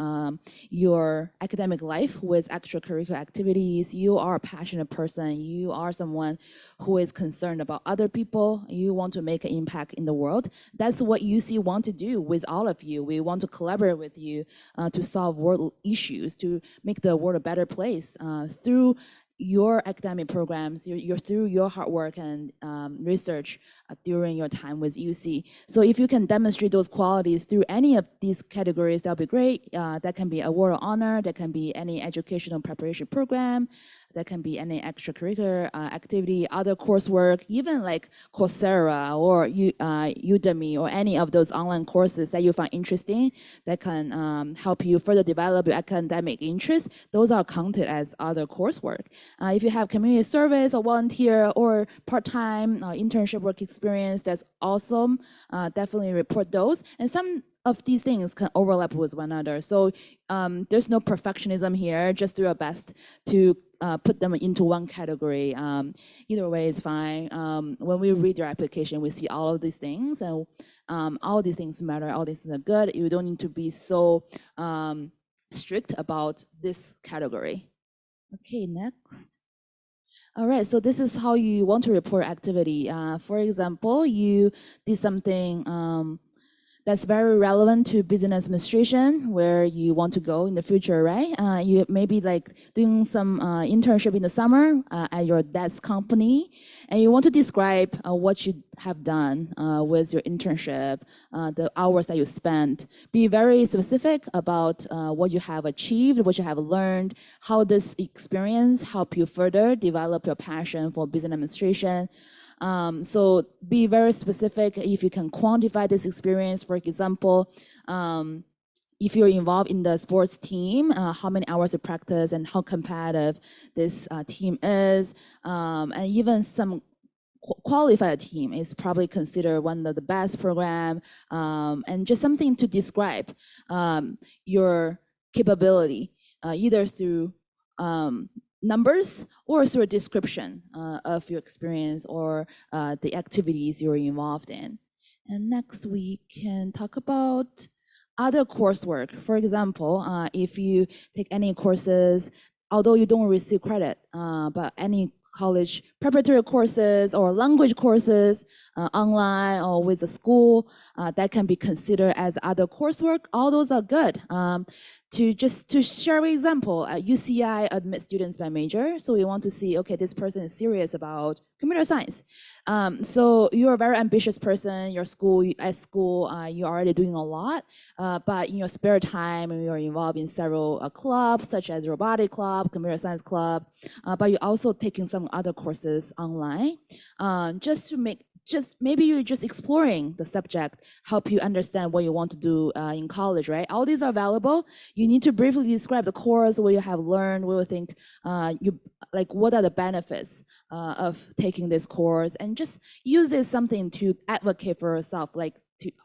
your academic life with extracurricular activities. You are a passionate person. You are someone who is concerned about other people. You want to make an impact in the world. That's what UC want to do with all of you. We want to collaborate with you to solve world issues, to make the world a better place through your academic programs, through your hard work and research during your time with UC. So if you can demonstrate those qualities through any of these categories, that'll be great. That can be award or honor, that can be any educational preparation program, that can be any extracurricular activity, other coursework, even like Coursera or Udemy or any of those online courses that you find interesting that can help you further develop your academic interests. Those are counted as other coursework. If you have community service or volunteer or part-time internship work experience, that's awesome. Definitely report those. And some of these things can overlap with one another. So there's no perfectionism here. Just do your best to put them into one category. Either way is fine. When we read your application, we see all of these things, and all these things matter. All these things are good. You don't need to be so strict about this category. Okay, next. All right, so this is how you want to report activity. For example, you did something that's very relevant to business administration, where you want to go in the future, right? You may be like doing some internship in the summer at your dad's company, and you want to describe what you have done with your internship, the hours that you spent. Be very specific about what you have achieved, what you have learned, how this experience helped you further develop your passion for business administration. So be very specific if you can quantify this experience. For example, if you're involved in the sports team, how many hours of practice and how competitive this team is, and even some qualified team is probably considered one of the best program, and just something to describe your capability, either through numbers or through a description of your experience or the activities you're involved in. And next we can talk about other coursework. For example, if you take any courses, although you don't receive credit, but any college preparatory courses or language courses online or with a school, that can be considered as other coursework. All those are good. To share an example, UCI admits students by major, so we want to see, okay, this person is serious about computer science. So you're a very ambitious person, at school, you're already doing a lot, but in your spare time, you're involved in several clubs, such as robotic club, computer science club, but you're also taking some other courses online, maybe you're just exploring the subject, help you understand what you want to do in college, right? All these are valuable. You need to briefly describe the course, what you have learned, what you think, what are the benefits of taking this course, and just use this something to advocate for yourself. Like,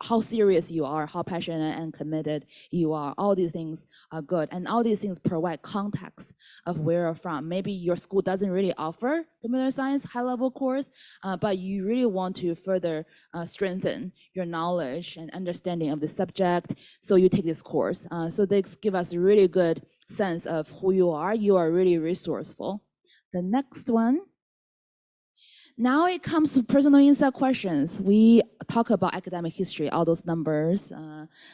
how serious you are, how passionate and committed you are. All these things are good, and all these things provide context of where you're from. Maybe your school doesn't really offer computer science high-level course, but you really want to further strengthen your knowledge and understanding of the subject, so you take this course. So this give us a really good sense of who you are. You are really resourceful. The next one. Now it comes to personal insight questions. We talk about academic history, all those numbers,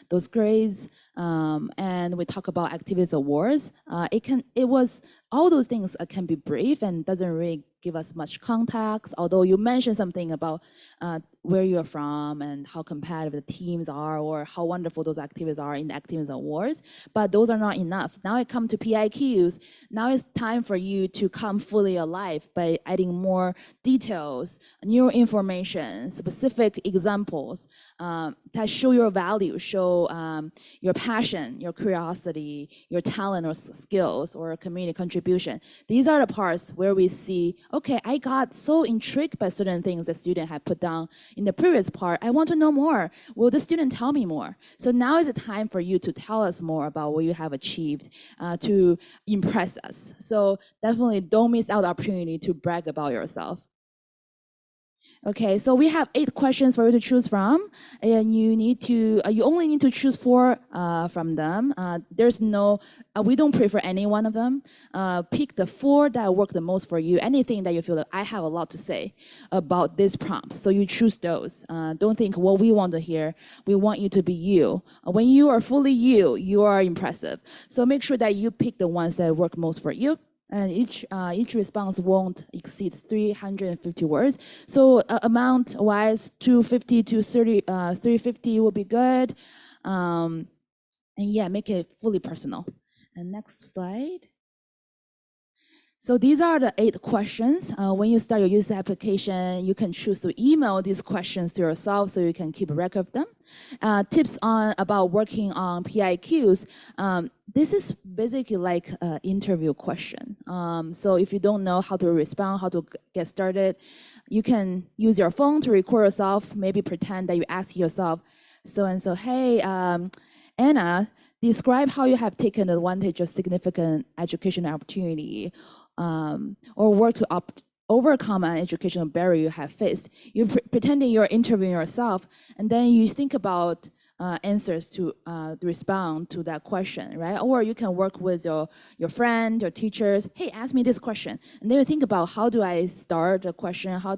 those grades, and we talk about activities awards. All those things can be brief and doesn't really give us much context, although you mentioned something about where you're from and how competitive the teams are, or how wonderful those activities are in the activities awards, but those are not enough. Now it comes to PIQs. Now it's time for you to come fully alive by adding more details, new information, specific examples that show your value, show your passion, your curiosity, your talent or skills, or community contribution. These are the parts where we see, okay, I got so intrigued by certain things the student had put down in the previous part. I want to know more. Will the student tell me more? So now is the time for you to tell us more about what you have achieved to impress us. So definitely don't miss out the opportunity to brag about yourself. Okay, so we have 8 questions for you to choose from, and you only need to choose 4 from them. There's no, we don't prefer any one of them. Pick the 4 that work the most for you. Anything that you feel like I have a lot to say about this prompt, so you choose those. Don't think what we want to hear. We want you to be you. When you are fully you, you are impressive. So make sure that you pick the ones that work most for you. And each response won't exceed 350 words. So amount-wise, 250 to 350 will be good. And yeah, make it fully personal. And next slide. So these are the 8 questions. When you start your user application, you can choose to email these questions to yourself so you can keep a record of them. Tips about working on PIQs. This is basically like an interview question. So if you don't know how to respond, how to get started, you can use your phone to record yourself, maybe pretend that you ask yourself, so-and-so, hey, Anna, describe how you have taken advantage of significant educational opportunity, or work to overcome an educational barrier you have faced. You're pretending you're interviewing yourself, and then you think about answers to respond to that question, right? Or you can work with your friend, your teachers. Hey, ask me this question, and then you think about how do I start a question? How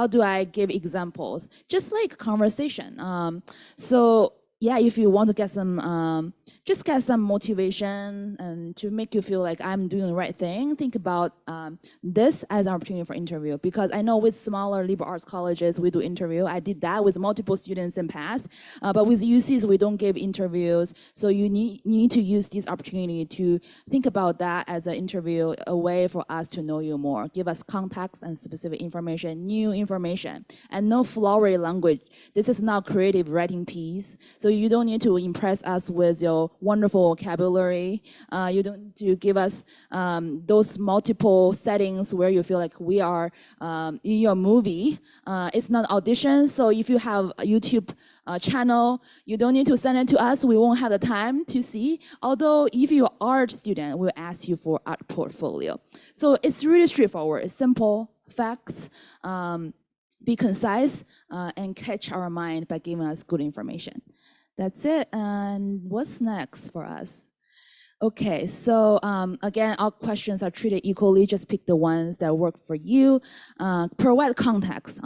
do I give examples? Just like conversation. So yeah, if you want to get some, just get some motivation and to make you feel like I'm doing the right thing, think about this as an opportunity for interview. Because I know with smaller liberal arts colleges, we do interview. I did that with multiple students in past, but with UCs, we don't give interviews. So you need to use this opportunity to think about that as an interview, a way for us to know you more. Give us context and specific information, new information, and no flowery language. This is not creative writing piece. So you don't need to impress us with your wonderful vocabulary. You don't need to give us those multiple settings where you feel like we are in your movie. It's not audition, so if you have a YouTube channel, you don't need to send it to us. We won't have the time to see. Although if you're an art student, we'll ask you for art portfolio. So it's really straightforward. It's simple facts. Be concise and catch our mind by giving us good information. That's it. And what's next for us? Okay, so again, all questions are treated equally. Just pick the ones that work for you. Provide context.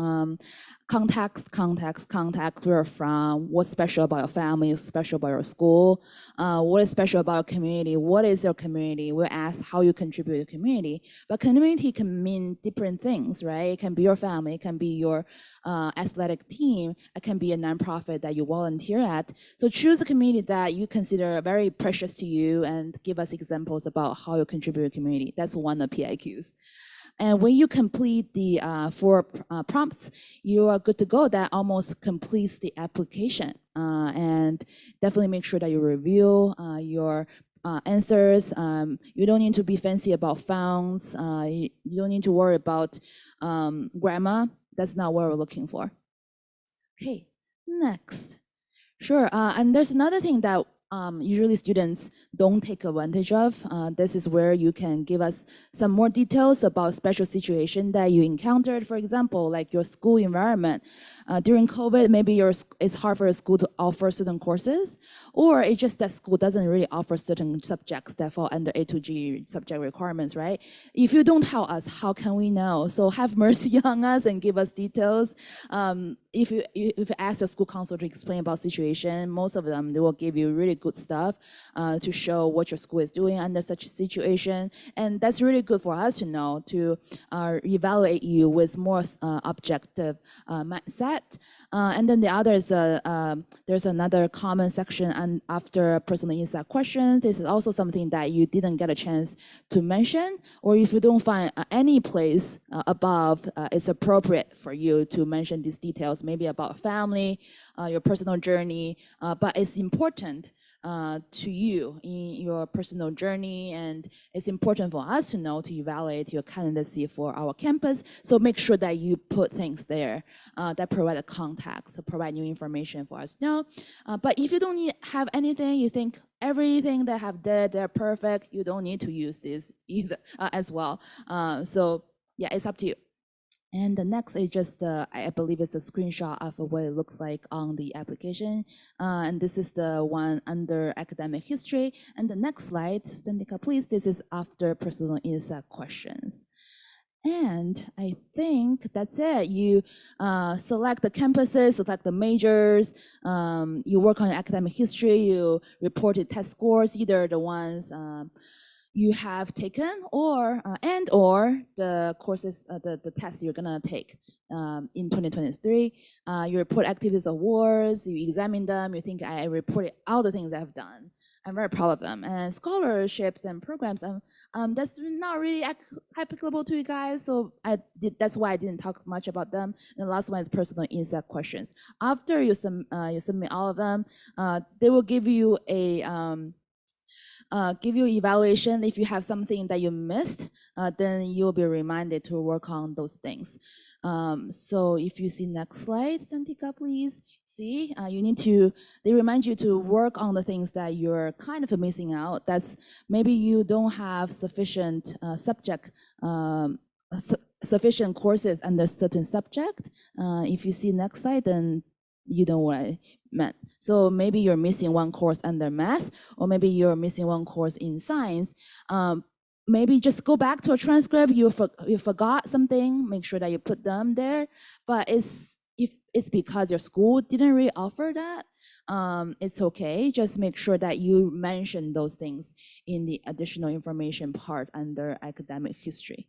Context, where you're from, what's special about your family, what's special about your school, what is special about your community, what is your community. We'll ask how you contribute to the community. But community can mean different things, right? It can be your family, it can be your athletic team, it can be a nonprofit that you volunteer at. So choose a community that you consider very precious to you and give us examples about how you contribute to the community. That's one of PIQs. And when you complete the 4 prompts, you are good to go. That almost completes the application. And definitely make sure that you review your answers. You don't need to be fancy about fonts. You don't need to worry about grammar. That's not what we're looking for. Okay, Next. Sure, and there's another thing that usually students don't take advantage of. This is where you can give us some more details about special situation that you encountered. For example, like your school environment. During COVID, maybe it's hard for a school to offer certain courses, or it's just that school doesn't really offer certain subjects that fall under A2g subject requirements, right? If you don't tell us, how can we know? So have mercy on us and give us details. If you ask your school counselor to explain about situation, most of them, they will give you really good stuff to show what your school is doing under such a situation. And that's really good for us to know, to evaluate you with more objective mindset. And then the other is, there's another common section and after personal insight questions. This is also something that you didn't get a chance to mention, or if you don't find any place above, it's appropriate for you to mention these details, maybe about family, your personal journey, but it's important to you in your personal journey, and it's important for us to know to evaluate your candidacy for our campus. So make sure that you put things there that provide a context, so provide new information for us to know. But if you don't have anything, you think everything that have did, they're perfect, you don't need to use this either as well. So yeah, it's up to you. And the next is just, I believe it's a screenshot of what it looks like on the application. And this is the one under academic history. And the next slide, Sandika, please, this is after personal insight questions. And I think that's it. You select the campuses, select the majors, you work on academic history, you reported test scores, either the ones you have taken or the courses, the tests you're gonna take in 2023. You report activities awards, you examine them, you think I reported all the things I've done. I'm very proud of them. And scholarships and programs, that's not really applicable to you guys, so that's why I didn't talk much about them. And the last one is personal insight questions. After you submit all of them, they will give you a evaluation. If you have something that you missed, then you'll be reminded to work on those things. So if you see next slide, Santika, please. See, they remind you to work on the things that you're kind of missing out. That's maybe you don't have sufficient sufficient courses under certain subject. If you see next slide, then you know what I meant. So maybe you're missing one course under math, or maybe you're missing one course in science. Maybe just go back to a transcript, you forgot something, make sure that you put them there. But if it's because your school didn't really offer that, it's okay. Just make sure that you mention those things in the additional information part under academic history.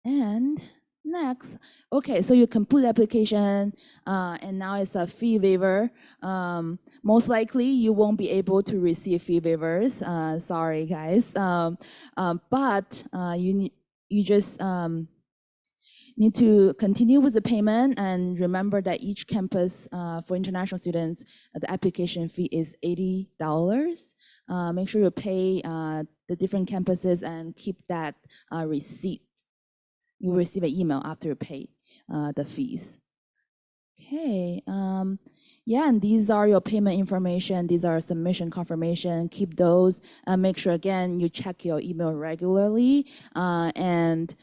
And next, okay, so you complete the application, and now it's a fee waiver. Most likely you won't be able to receive fee waivers. Sorry, guys. But you just need to continue with the payment, and remember that each campus for international students, the application fee is $80. Make sure you pay the different campuses and keep that receipt. You will receive an email after you pay the fees. Okay, yeah, and these are your payment information. These are submission confirmation. Keep those. Make sure, again, you check your email regularly. And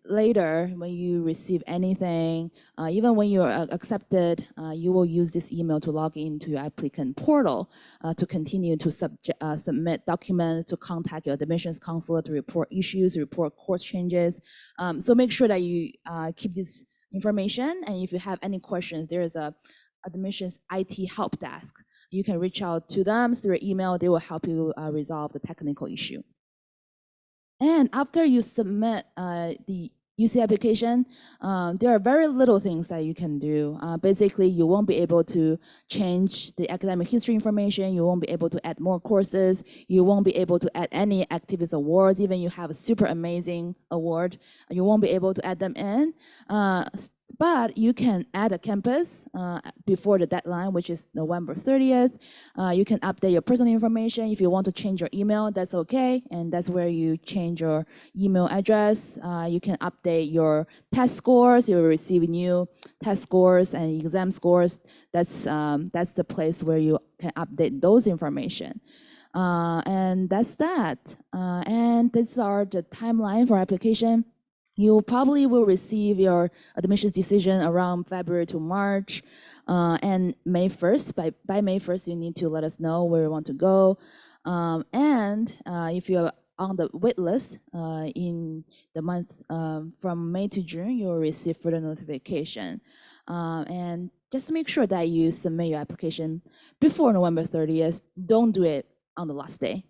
later, when you receive anything, even when you're accepted, you will use this email to log into your applicant portal to continue to submit documents, to contact your admissions counselor, to report issues, report course changes. So make sure that you keep this information, and if you have any questions, there is a admissions IT help desk. You can reach out to them through email. They will help you resolve the technical issue. And after you submit the UC application, there are very little things that you can do. Basically, you won't be able to change the academic history information. You won't be able to add more courses. You won't be able to add any activist awards. Even you have a super amazing award, you won't be able to add them in. But you can add a campus before the deadline, which is November 30th. You can update your personal information. If you want to change your email, that's okay. And that's where you change your email address. You can update your test scores. You will receive new test scores and exam scores. That's the place where you can update those information. And that's that. And these are the timeline for application. You probably will receive your admissions decision around February to March and May 1st. By May 1st, you need to let us know where you want to go. And if you're on the wait list in the month from May to June, you'll receive further notification. And just make sure that you submit your application before November 30th. Don't do it on the last day.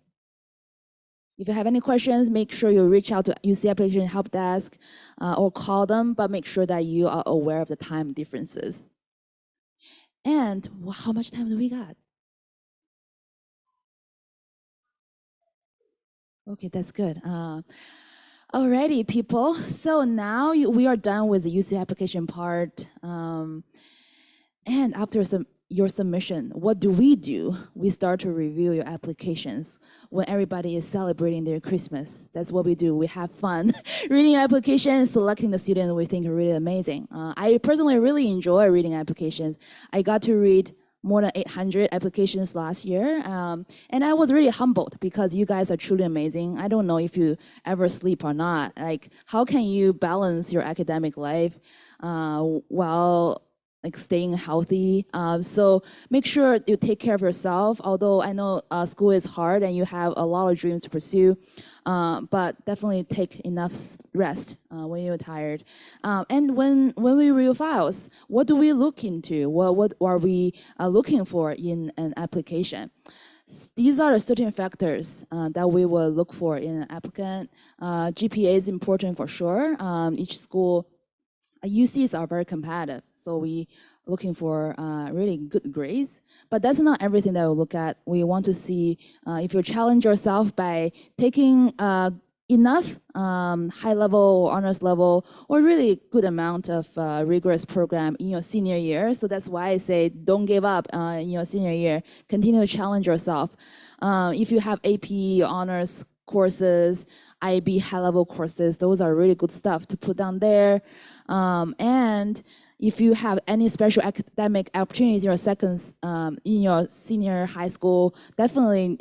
If you have any questions, make sure you reach out to UC Application Help Desk or call them, but make sure that you are aware of the time differences. And how much time do we got? Okay, that's good. Alrighty, people. So now we are done with the UC application part. And after your submission, what do? We start to review your applications when everybody is celebrating their Christmas. That's what we do. We have fun reading applications, selecting the students we think are really amazing. I personally really enjoy reading applications. I got to read more than 800 applications last year. And I was really humbled because you guys are truly amazing. I don't know if you ever sleep or not. Like, how can you balance your academic life while like staying healthy? So make sure you take care of yourself. Although I know school is hard and you have a lot of dreams to pursue, but definitely take enough rest when you're tired. And when we review files, what do we look into? What are we looking for in an application? These are the certain factors that we will look for in an applicant. GPA is important for sure. Each school, UCs are very competitive, so we looking for really good grades. But that's not everything that we look at. We want to see if you challenge yourself by taking enough high level, honors level, or really good amount of rigorous program in your senior year. So that's why I say don't give up in your senior year. Continue to challenge yourself. If you have AP, honors courses, IB high-level courses, those are really good stuff to put down there. And if you have any special academic opportunities in your senior high school, definitely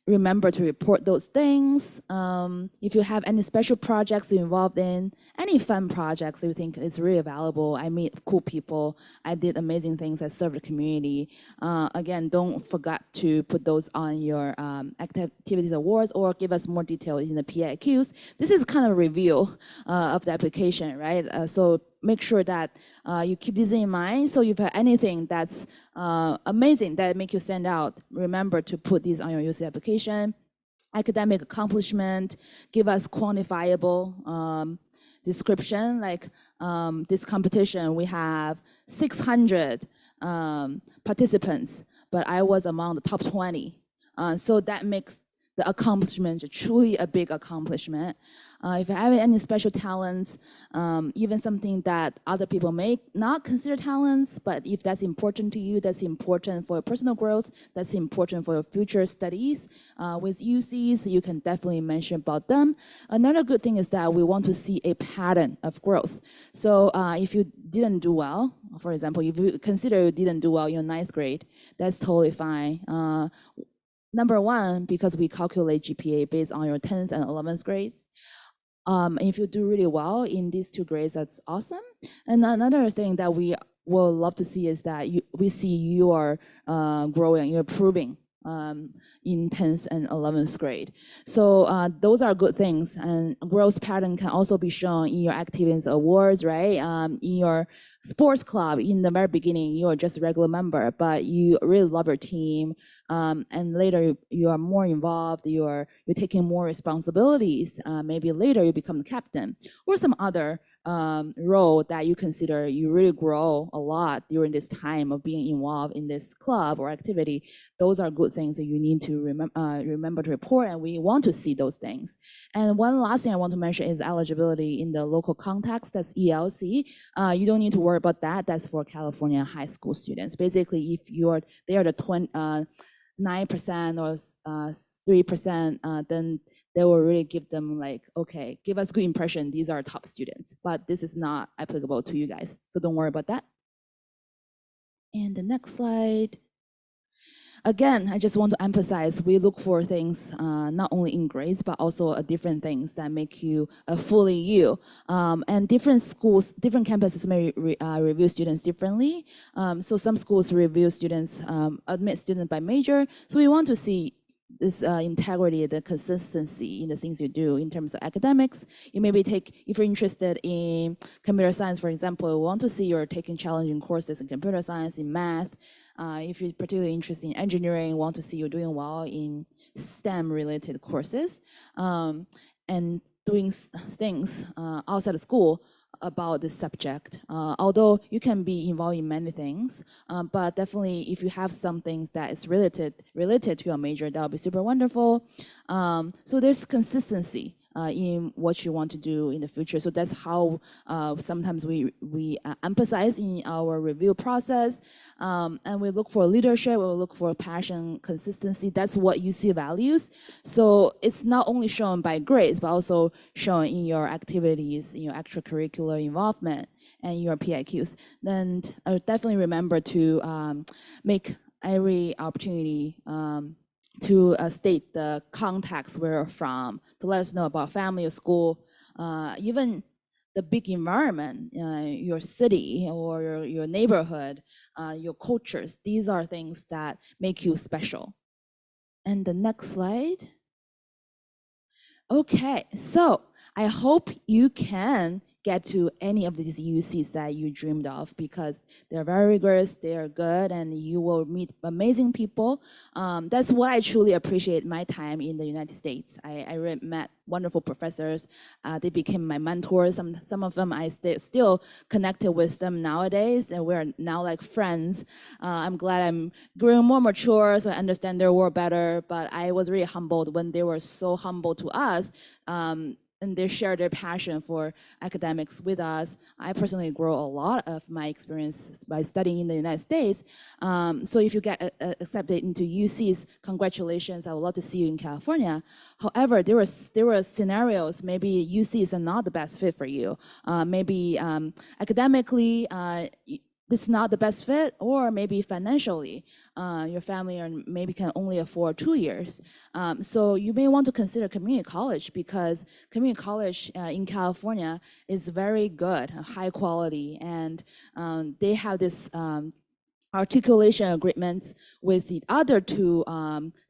remember to report those things. If you have any special projects you're involved in, any fun projects you think is really valuable, I meet cool people, I did amazing things, I served the community. Again, don't forget to put those on your activities awards or give us more detail in the PIQs. This is kind of a review of the application, right? So make sure that you keep this in mind. So if you have anything that's amazing that make you stand out, remember to put these on your UC application. Academic accomplishment, give us quantifiable description. Like this competition, we have 600 participants, but I was among the top 20. So that makes the accomplishment truly a big accomplishment. If you have any special talents, even something that other people may not consider talents, but if that's important to you, that's important for your personal growth, that's important for your future studies with UCs, you can definitely mention about them. Another good thing is that we want to see a pattern of growth. So if you didn't do well, for example, if you consider you didn't do well in your 9th grade, that's totally fine. Number one, because we calculate GPA based on your 10th and 11th grades. If you do really well in these 2 grades, that's awesome. And another thing that we will love to see is that we see you are growing, you're improving in 10th and 11th grade. So those are good things. And growth pattern can also be shown in your activities awards, right? In your sports club, in the very beginning, you are just a regular member, but you really love your team. And later you are more involved, you're taking more responsibilities. Maybe later you become the captain or some other role that you consider you really grow a lot during this time of being involved in this club or activity, those are good things that you need to remember to report, and we want to see those things. And one last thing I want to mention is eligibility in the local context, that's ELC. You don't need to worry about that. That's for California high school students. Basically, if they are the 9% or 3%, then they will really give them like, okay, give us good impression. These are top students, but this is not applicable to you guys. So don't worry about that. And the next slide. Again, I just want to emphasize, we look for things not only in grades, but also different things that make you fully you. And different schools, different campuses may review students differently. So some schools review students, admit students by major. So we want to see this integrity, the consistency in the things you do in terms of academics. You maybe if you're interested in computer science, for example, we want to see you're taking challenging courses in computer science, in math. If you're particularly interested in engineering, want to see you're doing well in STEM-related courses, and doing things outside of school about this subject. Although you can be involved in many things, but definitely if you have some things that is related to your major, that would be super wonderful. So there's consistency in what you want to do in the future. So that's how sometimes we emphasize in our review process. And we look for leadership, we look for passion, consistency. That's what UC values. So it's not only shown by grades, but also shown in your activities, in your extracurricular involvement, and your PIQs. Then definitely remember to make every opportunity to state the context where you're from, to let us know about family or school, even the big environment, your city or your neighborhood, your cultures. These are things that make you special. And the next slide. Okay, so I hope you can get to any of these UCs that you dreamed of, because they're very rigorous, they are good, and you will meet amazing people. That's what I truly appreciate my time in the United States. I met wonderful professors. They became my mentors. Some of them I still connected with them nowadays, and we're now like friends. I'm glad I'm growing more mature, so I understand their world better, but I was really humbled when they were so humble to us. And they share their passion for academics with us. I personally grow a lot of my experience by studying in the United States. So if you get accepted into UCs, congratulations, I would love to see you in California. However, there were scenarios, maybe UCs are not the best fit for you. Maybe academically, this is not the best fit, or maybe financially, your family maybe can only afford 2 years. So you may want to consider community college, because community college in California is very good, high quality, and they have this articulation agreements with the other two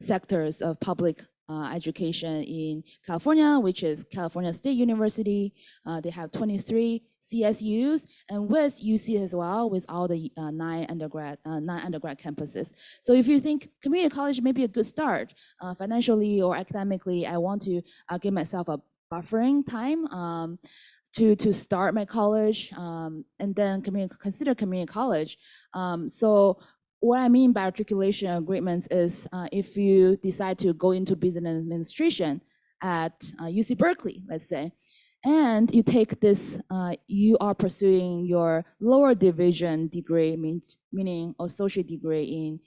sectors of public education in California, which is California State University. They have 23 CSUs, and with UC as well, with all the 9 undergrad campuses. So if you think community college may be a good start, financially or academically, I want to give myself a buffering time to start my college, and then consider community college. So what I mean by articulation agreements is if you decide to go into business administration at UC Berkeley, let's say, and you take this, you are pursuing your lower division degree, meaning associate degree in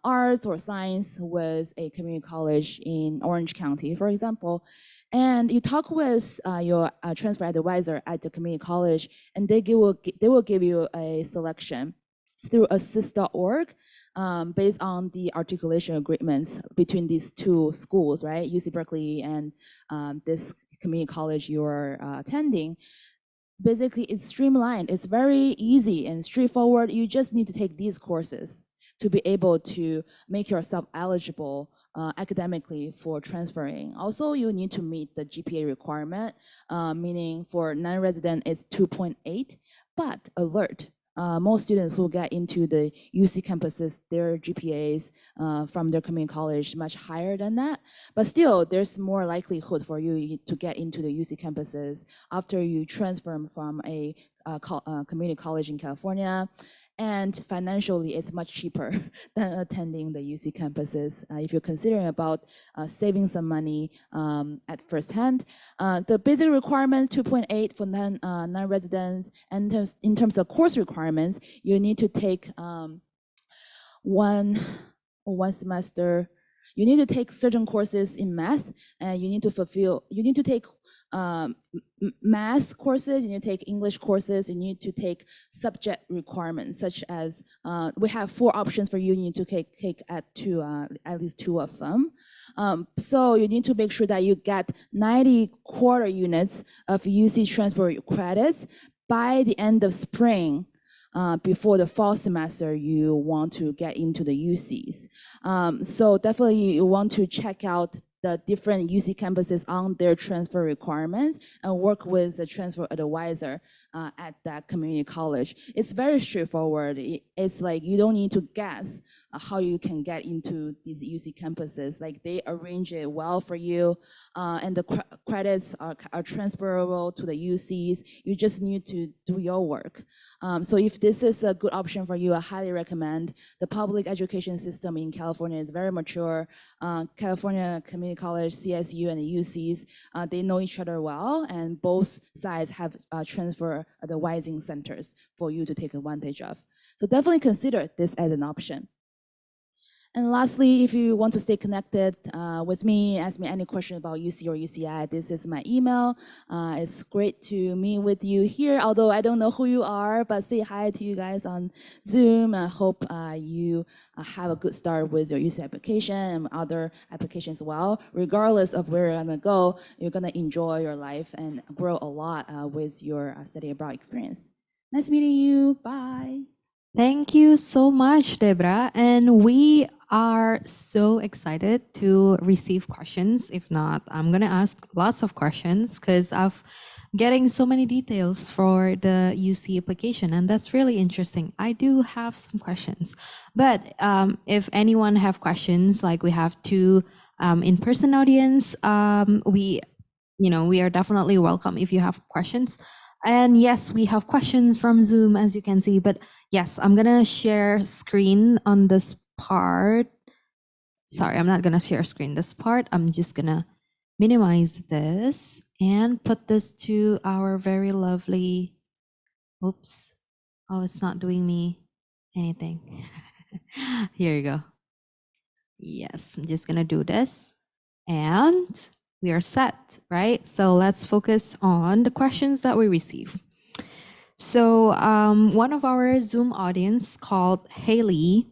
arts or science with a community college in Orange County, for example, and you talk with your transfer advisor at the community college, and they will give you a selection through assist.org based on the articulation agreements between these two schools, right? UC Berkeley and this community college you're attending. Basically, it's streamlined. It's very easy and straightforward. You just need to take these courses to be able to make yourself eligible academically for transferring. Also, you need to meet the GPA requirement, meaning for non-resident it's 2.8, but alert, most students who get into the UC campuses, their GPAs from their community college much higher than that. But still, there's more likelihood for you to get into the UC campuses after you transfer from a community college in California. And financially, it's much cheaper than attending the UC campuses. If you're considering about saving some money at first hand. The basic requirements, 2.8 for non-residents. And in terms of course requirements, you need to take one semester. You need to take certain courses in math, and you need to take math courses, you need to take English courses, you need to take subject requirements, such as, we have 4 options for you, you need to take at least 2 of them. So you need to make sure that you get 90 quarter units of UC transfer credits by the end of spring. Before the fall semester, you want to get into the UCs. So definitely you want to check out the different UC campuses on their transfer requirements and work with the transfer advisor at that community college. It's very straightforward. It's like you don't need to guess how you can get into these UC campuses. Like they arrange it well for you, and the credits are transferable to the UCs. You just need to do your work. So if this is a good option for you, I highly recommend. The public education system in California is very mature. California Community College, CSU, and the UCs, they know each other well, and both sides have transfer advising centers for you to take advantage of. So definitely consider this as an option. And lastly, if you want to stay connected with me, ask me any question about UC or UCI, this is my email. It's great to meet with you here, although I don't know who you are, but say hi to you guys on Zoom. I hope you have a good start with your UC application and other applications as well. Regardless of where you're gonna go, you're gonna enjoy your life and grow a lot with your study abroad experience. Nice meeting you, bye. Thank you so much, Deborah. And we are so excited to receive questions. If not, I'm going to ask lots of questions because I've getting so many details for the UC application, and that's really interesting. I do have some questions, but if anyone have questions, like we have 2 in-person audience, we are definitely welcome if you have questions. And yes, we have questions from Zoom, as you can see, but yes, I'm gonna share screen on this part. Sorry, I'm not gonna share screen this part. I'm just gonna minimize this and put this to our very lovely, oops. Oh, it's not doing me anything. Here you go. Yes, I'm just gonna do this and we are set, right? So let's focus on the questions that we receive. So one of our Zoom audience called Haley,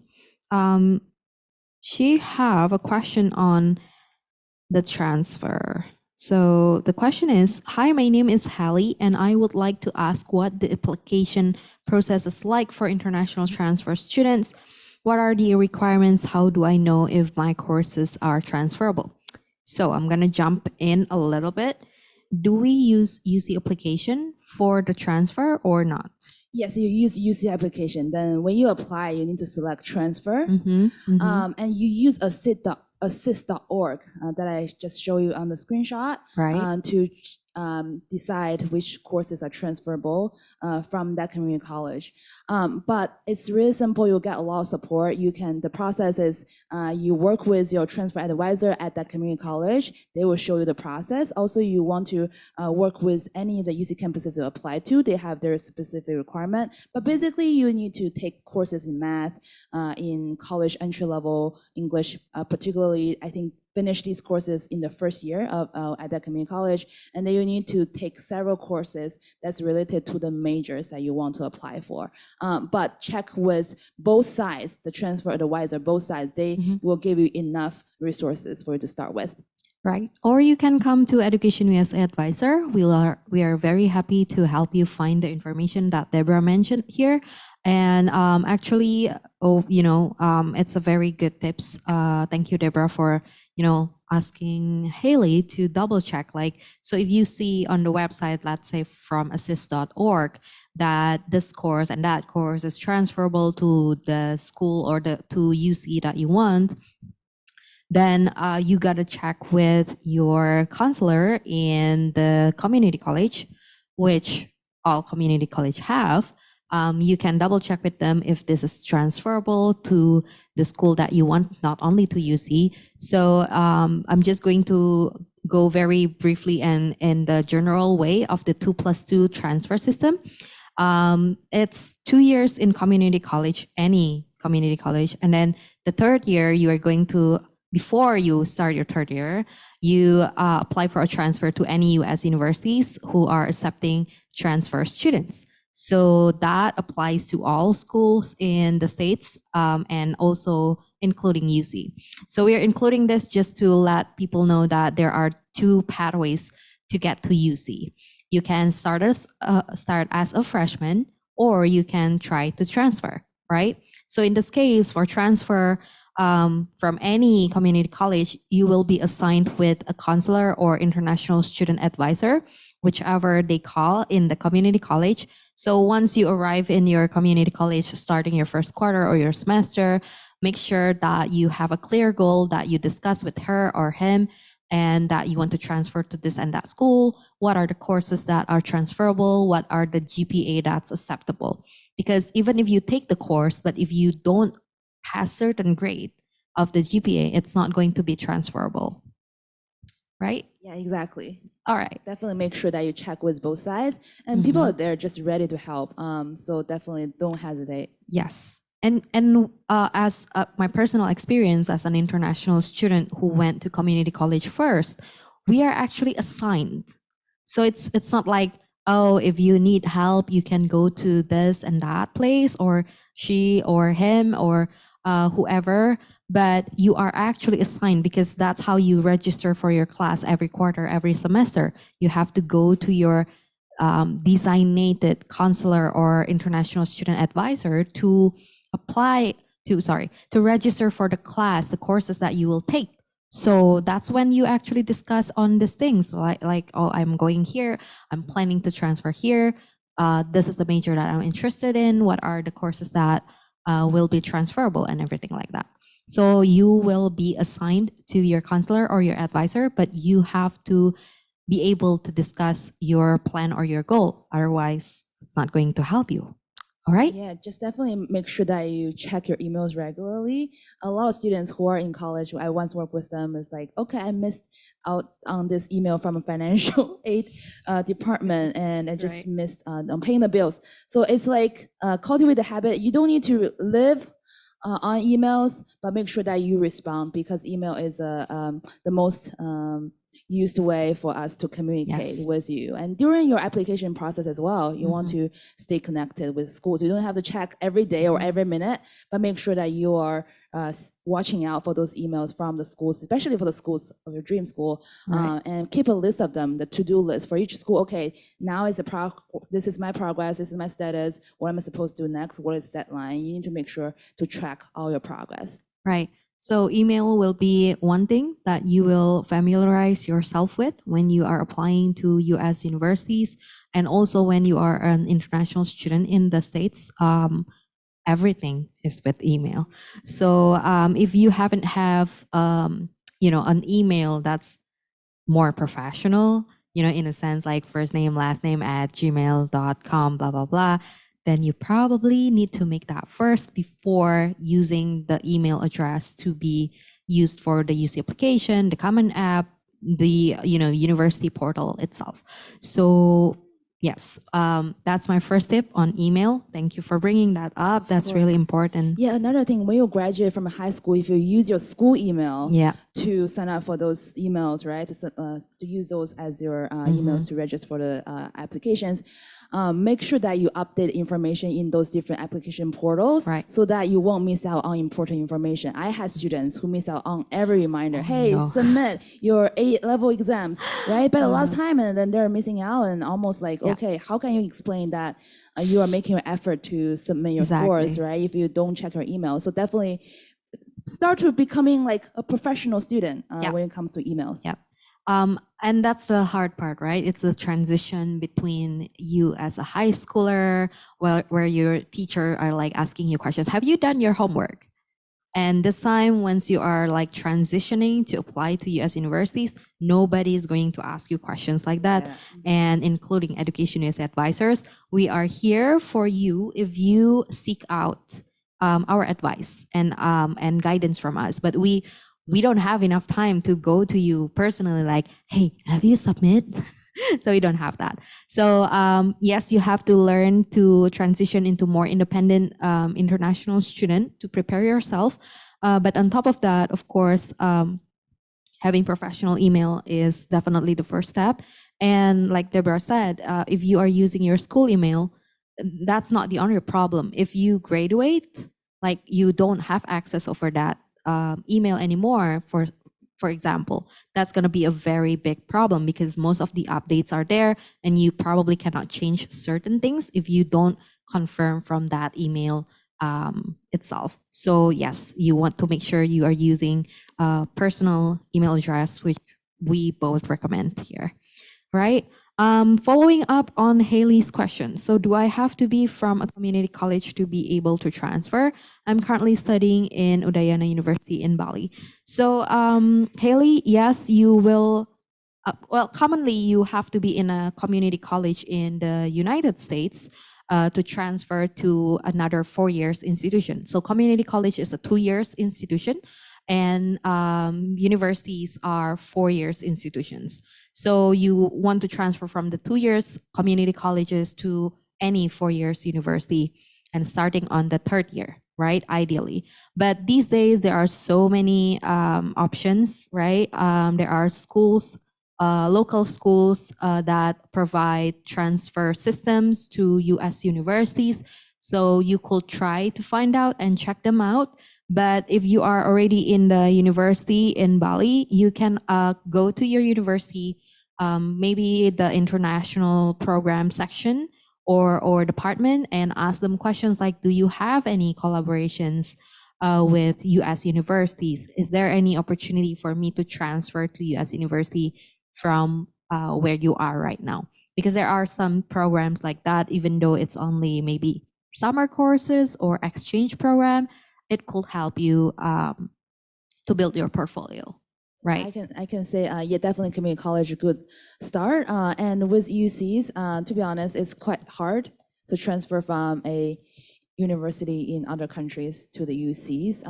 she have a question on the transfer. So the question is, hi, my name is Haley, and I would like to ask what the application process is like for international transfer students. What are the requirements? How do I know if my courses are transferable? So I'm gonna jump in a little bit. Do we use UC application for the transfer or not? Yes, you use UC application. Then when you apply, you need to select transfer. And you use assist.org that I just show you on the screenshot, right, to decide which courses are transferable from that community college. But it's really simple. You'll get a lot of support. The process is you work with your transfer advisor at that community college. They will show you the process. Also, you want to work with any of the UC campuses you apply to. They have their specific requirement. But basically, you need to take courses in math, in college entry-level English, particularly, I think, finish these courses in the first year at that community college, and then you need to take several courses that's related to the majors that you want to apply for. But check with both sides, the transfer advisor, both sides, they will give you enough resources for you to start with. Right. Or you can come to EducationUSA advisor. We are very happy to help you find the information that Deborah mentioned here. And actually, it's a very good tips. Thank you, Deborah, for asking Haley to double check. Like, so if you see on the website, let's say from assist.org, that this course and that course is transferable to the school or to UC that you want, then you got to check with your counselor in the community college, which all community college have. You can double check with them if this is transferable to the school that you want, not only to UC. So I'm just going to go very briefly and in the general way of the 2+2 transfer system. It's 2 years in community college, any community college. And then the third year, you are going to, before you start your third year, you apply for a transfer to any US universities who are accepting transfer students. So that applies to all schools in the States and also including UC. So we are including this just to let people know that there are 2 pathways to get to UC. You can start as a freshman, or you can try to transfer, right? So in this case, for transfer from any community college, you will be assigned with a counselor or international student advisor, whichever they call in the community college. So once you arrive in your community college, starting your first quarter or your semester, make sure that you have a clear goal that you discuss with her or him, and that you want to transfer to this and that school. What are the courses that are transferable? What are the GPA that's acceptable? Because even if you take the course, but if you don't pass certain grade of the GPA, it's not going to be transferable, right? Yeah, exactly. All right. Definitely make sure that you check with both sides, and people are there just ready to help. So definitely don't hesitate. Yes. And as my personal experience as an international student who went to community college first, we are actually assigned. So it's not like, oh, if you need help, you can go to this and that place, or she or him or whoever, but you are actually assigned, because that's how you register for your class every quarter, every semester. You have to go to your designated counselor or international student advisor to register for the class, the courses that you will take. So that's when you actually discuss on these things, like, oh, I'm going here, I'm planning to transfer here. This is the major that I'm interested in. What are the courses that will be transferable and everything like that. So you will be assigned to your counselor or your advisor, but you have to be able to discuss your plan or your goal. Otherwise, it's not going to help you. All right? Yeah, just definitely make sure that you check your emails regularly. A lot of students who are in college, I once worked with them, is like, okay, I missed out on this email from a financial aid department, and I just missed on paying the bills. So it's like cultivate the habit. You don't need to live on emails, but make sure that you respond, because email is the most used way for us to communicate with you. And during your application process as well, you want to stay connected with schools. You don't have to check every day or every minute, but make sure that you are watching out for those emails from the schools, especially for the schools of your dream school, and keep a list of them, the to-do list for each school. Okay, now is this is my progress, this is my status, what am I supposed to do next, what is deadline? You need to make sure to track all your progress. Right. So email will be one thing that you will familiarize yourself with when you are applying to US universities, and also when you are an international student in the States. Everything is with email. So if you haven't have an email that's more professional, in a sense like first name, last name @gmail.com, blah, blah, blah, then you probably need to make that first before using the email address to be used for the UC application, the Common App, the university portal itself. So yes, that's my first tip on email. Thank you for bringing that up. That's really important. Yeah, another thing, when you graduate from high school, if you use your school email to sign up for those emails, right, to use those as your emails to register for the applications, make sure that you update information in those different application portals, so that you won't miss out on important information. I had students who miss out on every reminder. Hey, submit your A-level exams, right? But the last time, and then they're missing out, and almost like, okay, how can you explain that you are making an effort to submit your scores, right, if you don't check your email? So definitely start to becoming like a professional student Yeah. when it comes to emails. Yep. And that's the hard part, right? It's the transition between you as a high schooler, where your teacher are like asking you questions. Have you done your homework? And this time, once you are like transitioning to apply to US universities, nobody is going to ask you questions like that. Yeah. And including EducationUSA advisors, we are here for you if you seek out our advice and guidance from us. But we don't have enough time to go to you personally, like, hey, have you submit? So we don't have that. So yes, you have to learn to transition into more independent international student to prepare yourself. But on top of that, of course, having professional email is definitely the first step. And like Deborah said, if you are using your school email, that's not the only problem. If you graduate, like you don't have access over that email anymore, for example, that's going to be a very big problem because most of the updates are there and you probably cannot change certain things if you don't confirm from that email itself. So yes, you want to make sure you are using a personal email address, which we both recommend here, right? Following up on Haley's question. So do I have to be from a community college to be able to transfer? I'm currently studying in Udayana University in Bali. So Haley, yes, you will, well, commonly you have to be in a community college in the United States to transfer to another 4 years institution. So community college is a 2 years institution and universities are 4 years institutions. So you want to transfer from the 2 years community colleges to any 4 years university and starting on the 3rd year, right? Ideally. But these days there are so many options, right? There are schools, local schools that provide transfer systems to US universities. So you could try to find out and check them out. But if you are already in the university in Bali, you can go to your university, maybe the international program section or department, and ask them questions like, do you have any collaborations with US universities? Is there any opportunity for me to transfer to US university from where you are right now? Because there are some programs like that, even though it's only maybe summer courses or exchange program, it could help you to build your portfolio, right? I can say, yeah, definitely community college a good start. And with UCs, to be honest, it's quite hard to transfer from a university in other countries to the UCs.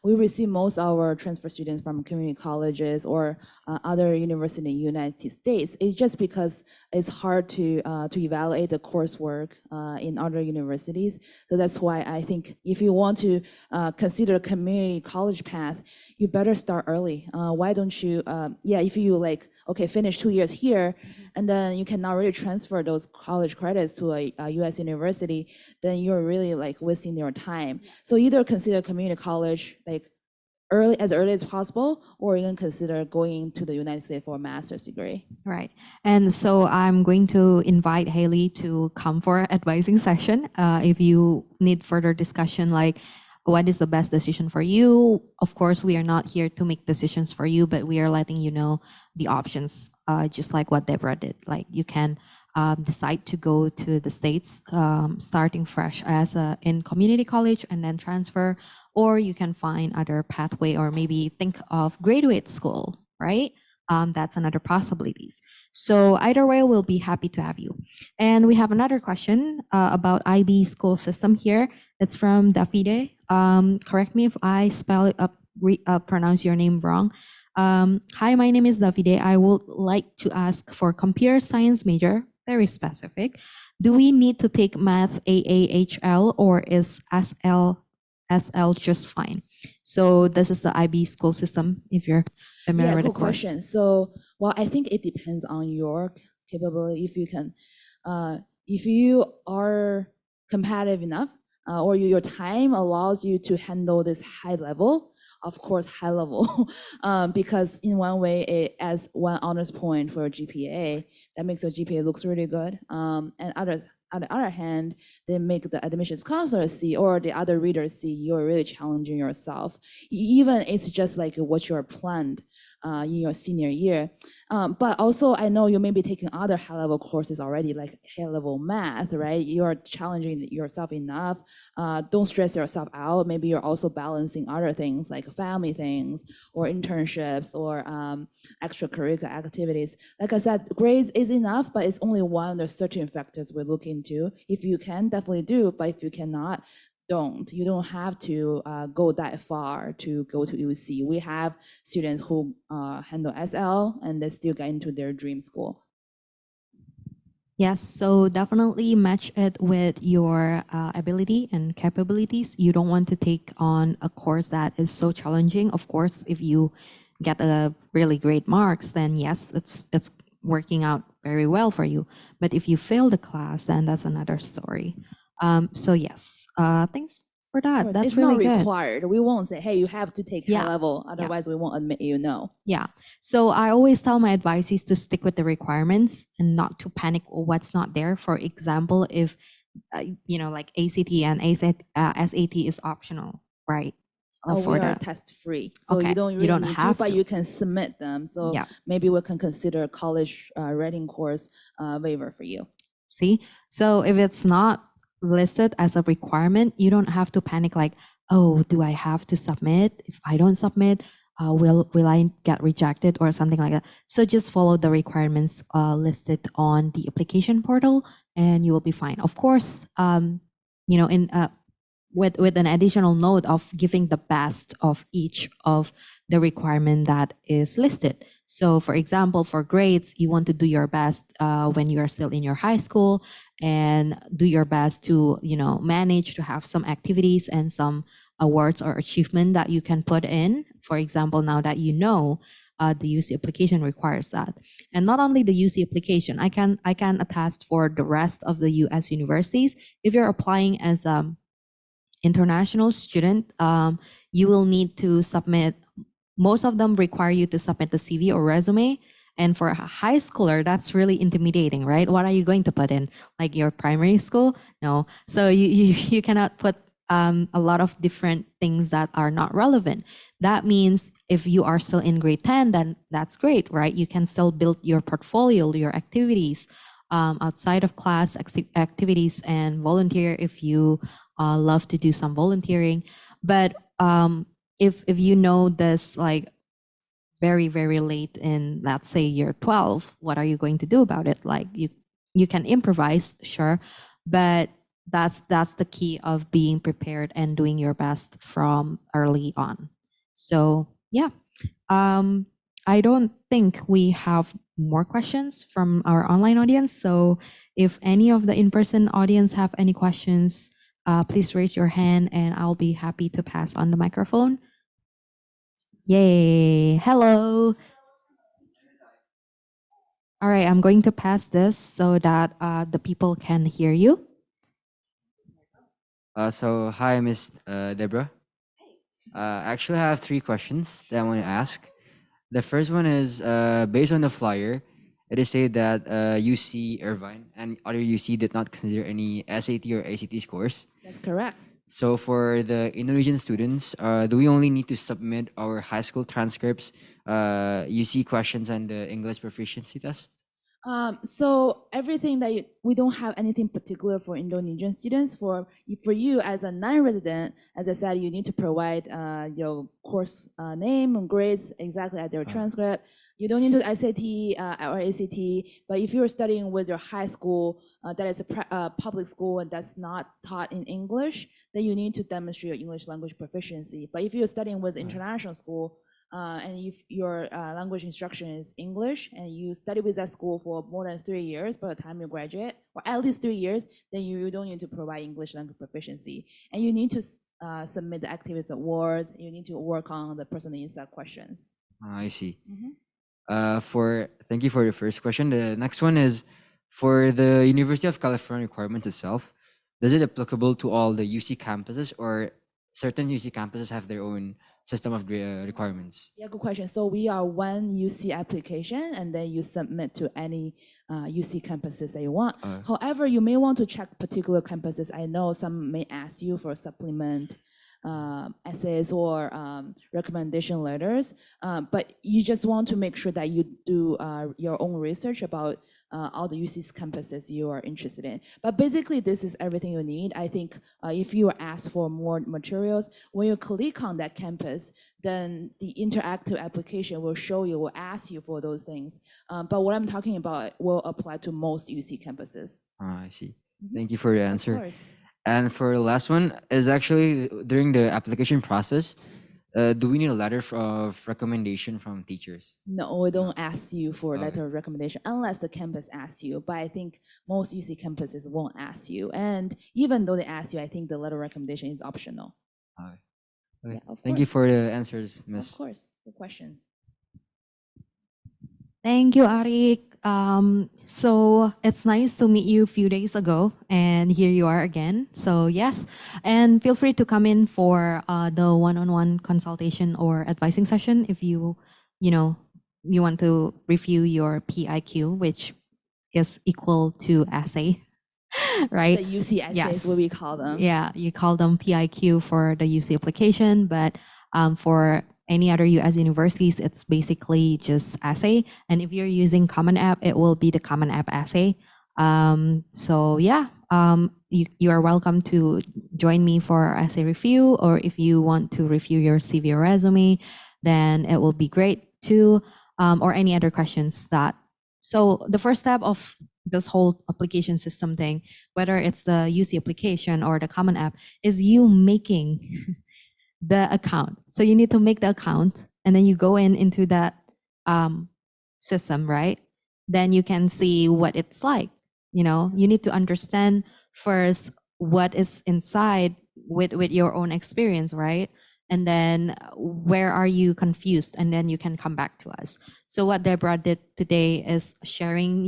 We receive most of our transfer students from community colleges or other universities in the United States. It's just because it's hard to evaluate the coursework in other universities. So that's why I think if you want to consider a community college path, you better start early. Why don't you, yeah, if you like, okay, finish 2 years here, and then you cannot really transfer those college credits to a US university, then you're really like wasting your time. So either consider community college like as early as possible, or you can consider going to the United States for a master's degree. Right. And so I'm going to invite Haley to come for an advising session. If you need further discussion, like what is the best decision for you? Of course, we are not here to make decisions for you, but we are letting you know the options, just like what Deborah did. Like you can decide to go to the States, starting fresh as in community college and then transfer, or you can find other pathway or maybe think of graduate school, right? That's another possibilities. So either way, we'll be happy to have you. And we have another question about IB school system here. It's from Davide. Correct me if I spell it up, pronounce your name wrong. Hi, my name is Davide. I would like to ask for computer science major, very specific. Do we need to take math AAHL or is SL just fine? So this is the IB school system, if you're familiar with the good course. question. So, well, I think it depends on your capability. If you can, if you are competitive enough, or your time allows you to handle this high level, of course, high level, because in one way, it as one honors point for a GPA, that makes your GPA looks really good. And on the other hand, they make the admissions counselor see or the other readers see you're really challenging yourself. Even it's just like what you're planned in your senior year. But also I know you may be taking other high-level courses already, like high-level math, right? You're challenging yourself enough. Don't stress yourself out. Maybe you're also balancing other things like family things or internships or extracurricular activities. Like I said, grades is enough, but it's only one of the certain factors we look into. If you can, definitely do, but if you cannot, don't. You don't have to go that far to go to UC. We have students who handle SL and they still get into their dream school. Yes, so definitely match it with your ability and capabilities. You don't want to take on a course that is so challenging. Of course, if you get a really great marks, then yes, it's working out very well for you. But if you fail the class, then that's another story. So yes, thanks for that. That's it's really not good. required. We won't say, hey, you have to take Yeah. high level, otherwise we won't admit you. No. Yeah. So I always tell my advisees to stick with the requirements and not to panic or what's not there. For example, if like ACT and SAT is optional, right? We are test free, so Okay, you don't you really don't need have but to. you can submit them. So Yeah. maybe we can consider a college writing course waiver for you. See, so if it's not listed as a requirement, you don't have to panic like, oh, do I have to submit? If I don't submit, will I get rejected or something like that? So just follow the requirements listed on the application portal, and you will be fine. Of course, with an additional note of giving the best of each of the requirement that is listed. So for example, for grades, you want to do your best when you are still in your high school and do your best to, manage to have some activities and some awards or achievement that you can put in. For example, now that the UC application requires that. And not only the UC application, I can attest for the rest of the US universities. If you're applying as international student, you will need to submit, most of them require you to submit the CV or resume. And for a high schooler, that's really intimidating, right? What are you going to put in? Like your primary school? No. So you cannot put a lot of different things that are not relevant. That means if you are still in grade 10, then that's great, right? You can still build your portfolio, your activities outside of class activities and volunteer if you love to do some volunteering. But if you know this like very, very late in, let's say, year 12, what are you going to do about it? Like you can improvise, sure, but that's the key of being prepared and doing your best from early on. So yeah, I don't think we have more questions from our online audience. So if any of the in-person audience have any questions, please raise your hand and I'll be happy to pass on the microphone. Yay, hello. All right, I'm going to pass this so that the people can hear you. So hi, Miss Deborah. I actually have 3 questions that I want to ask. The first one is based on the flyer, it is stated that UC Irvine and other UC did not consider any SAT or ACT scores. That's correct. So for the Indonesian students, do we only need to submit our high school transcripts, UC questions, and the English proficiency test? So everything that we don't have anything particular for Indonesian students. For you as a non-resident, as I said, you need to provide your course name and grades exactly at their transcript. You don't need to SAT or ACT, but if you're studying with your high school that is a public school and that's not taught in English, then you need to demonstrate your English language proficiency. But if you're studying with international school, and if your language instruction is English and you study with that school for more than 3 years by the time you graduate, or at least 3 years, then you don't need to provide English language proficiency. And you need to submit the activities awards. You need to work on the personal insight questions. I see. Thank you for the first question. The next one is for the University of California requirement itself. Is it applicable to all the UC campuses, or certain UC campuses have their own system of requirements? Yeah, good question. So we are one UC application, and then you submit to any UC campuses that you want. However, you may want to check particular campuses. I know some may ask you for supplement essays or recommendation letters, but you just want to make sure that you do your own research about all the UC's campuses you are interested in. But basically, this is everything you need. I think if you are asked for more materials, when you click on that campus, then the interactive application will show you, will ask you for those things. But what I'm talking about will apply to most UC campuses. I see. Thank you for your answer. Of course. And for the last one is actually during the application process, do we need a letter of recommendation from teachers? No, we don't ask you for a Okay. letter of recommendation unless the campus asks you. But I think most UC campuses won't ask you. And even though they ask you, I think the letter of recommendation is optional. Okay. Yeah, of Thank you course. for the answers, Miss. Of course, good question. Thank you, Arik. So it's nice to meet you a few days ago, and here you are again. So yes, and feel free to come in for the one-on-one consultation or advising session if you want to review your PIQ, which is equal to essay, right? The UC essays, Yes. what we call them. Yeah, you call them PIQ for the UC application, but for any other US universities, it's basically just essay. And if you're using Common App, it will be the Common App essay. So yeah, you are welcome to join me for essay review, or if you want to review your CV or resume, then it will be great too, or any other questions that. So the first step of this whole application system thing, whether it's the UC application or the Common App, is you making the account. So you need to make the account, and then you go into that system, right? Then you can see what it's like. You need to understand first what is inside with your own experience, right? And then where are you confused, and then you can come back to us. So what Deborah did today is sharing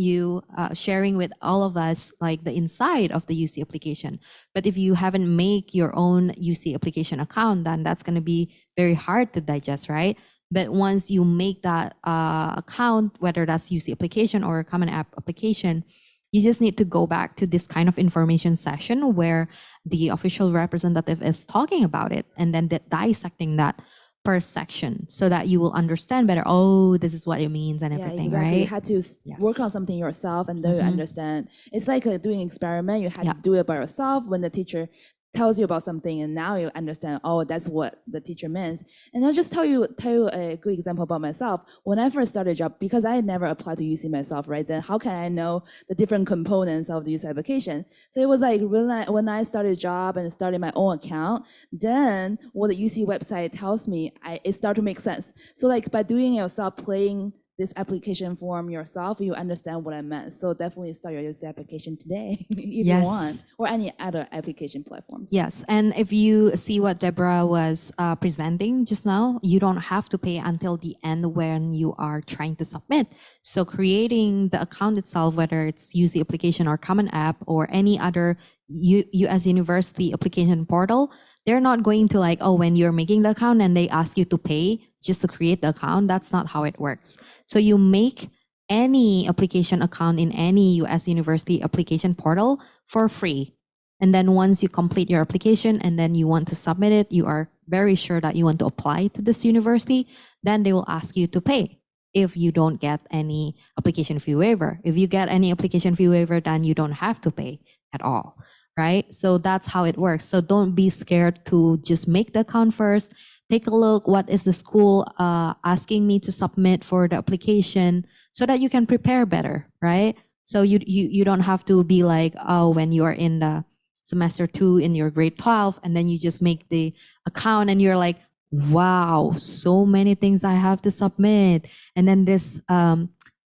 with all of us like the inside of the UC application. But if you haven't made your own UC application account, then that's going to be very hard to digest, right? But once you make that account, whether that's UC application or Common App application, you just need to go back to this kind of information session where the official representative is talking about it, and then dissecting that per section so that you will understand better. Oh, this is what it means and everything, exactly. right? You had to work on something yourself, and then you understand. It's like doing experiment. You had to do it by yourself. When the teacher tells you about something, and now you understand, oh, that's what the teacher meant. And I'll just tell you a good example about myself. When I first started a job, because I never applied to UC myself, right? Then how can I know the different components of the UC application? So it was like when I started a job and started my own account, then what the UC website tells me, it started to make sense. So like by doing it yourself, playing this application form yourself, you understand what I meant. So definitely start your UC application today if you want, or any other application platforms. Yes, and if you see what Deborah was presenting just now, you don't have to pay until the end when you are trying to submit. So creating the account itself, whether it's UC application or Common App or any other US University application portal, they're not going to like, oh, when you're making the account and they ask you to pay just to create the account. That's not how it works. So you make any application account in any US University application portal for free. And then once you complete your application and then you want to submit it, you are very sure that you want to apply to this university, then they will ask you to pay if you don't get any application fee waiver. If you get any application fee waiver, then you don't have to pay at all, right? So that's how it works. So don't be scared to just make the account first. Take a look, what is the school asking me to submit for the application, so that you can prepare better, right? So you don't have to be like, oh, when you are in the semester 2 in your grade 12, and then you just make the account and you're like, wow, so many things I have to submit. And then this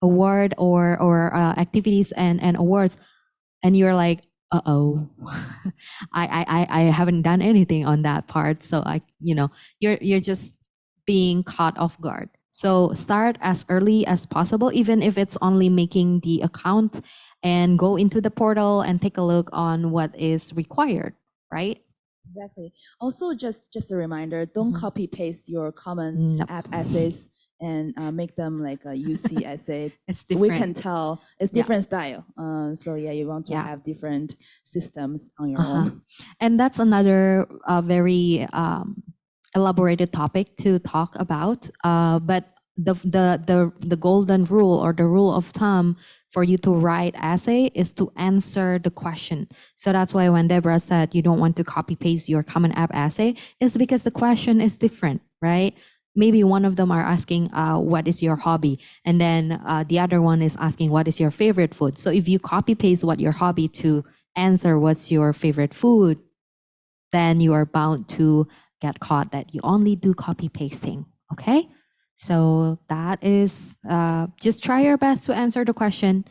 award or activities and awards, and you're like, uh-oh, I haven't done anything on that part. So you're just being caught off guard. So start as early as possible, even if it's only making the account, and go into the portal and take a look on what is required, right? Exactly. Also, just a reminder: don't Mhm. copy paste your common Nope. app essays and make them like a UC essay. It's We different. can tell it's Yeah. different style. So yeah, you want to Yeah. have different systems on your Uh-huh. own. And that's another very elaborated topic to talk about. But the golden rule or the rule of thumb for you to write essay is to answer the question. So that's why when Deborah said you don't want to copy paste your common app essay, is because the question is different, right? Maybe one of them are asking, what is your hobby? And then the other one is asking, what is your favorite food? So if you copy paste what your hobby to answer what's your favorite food, then you are bound to get caught that you only do copy pasting. Okay? So that is just try your best to answer the question.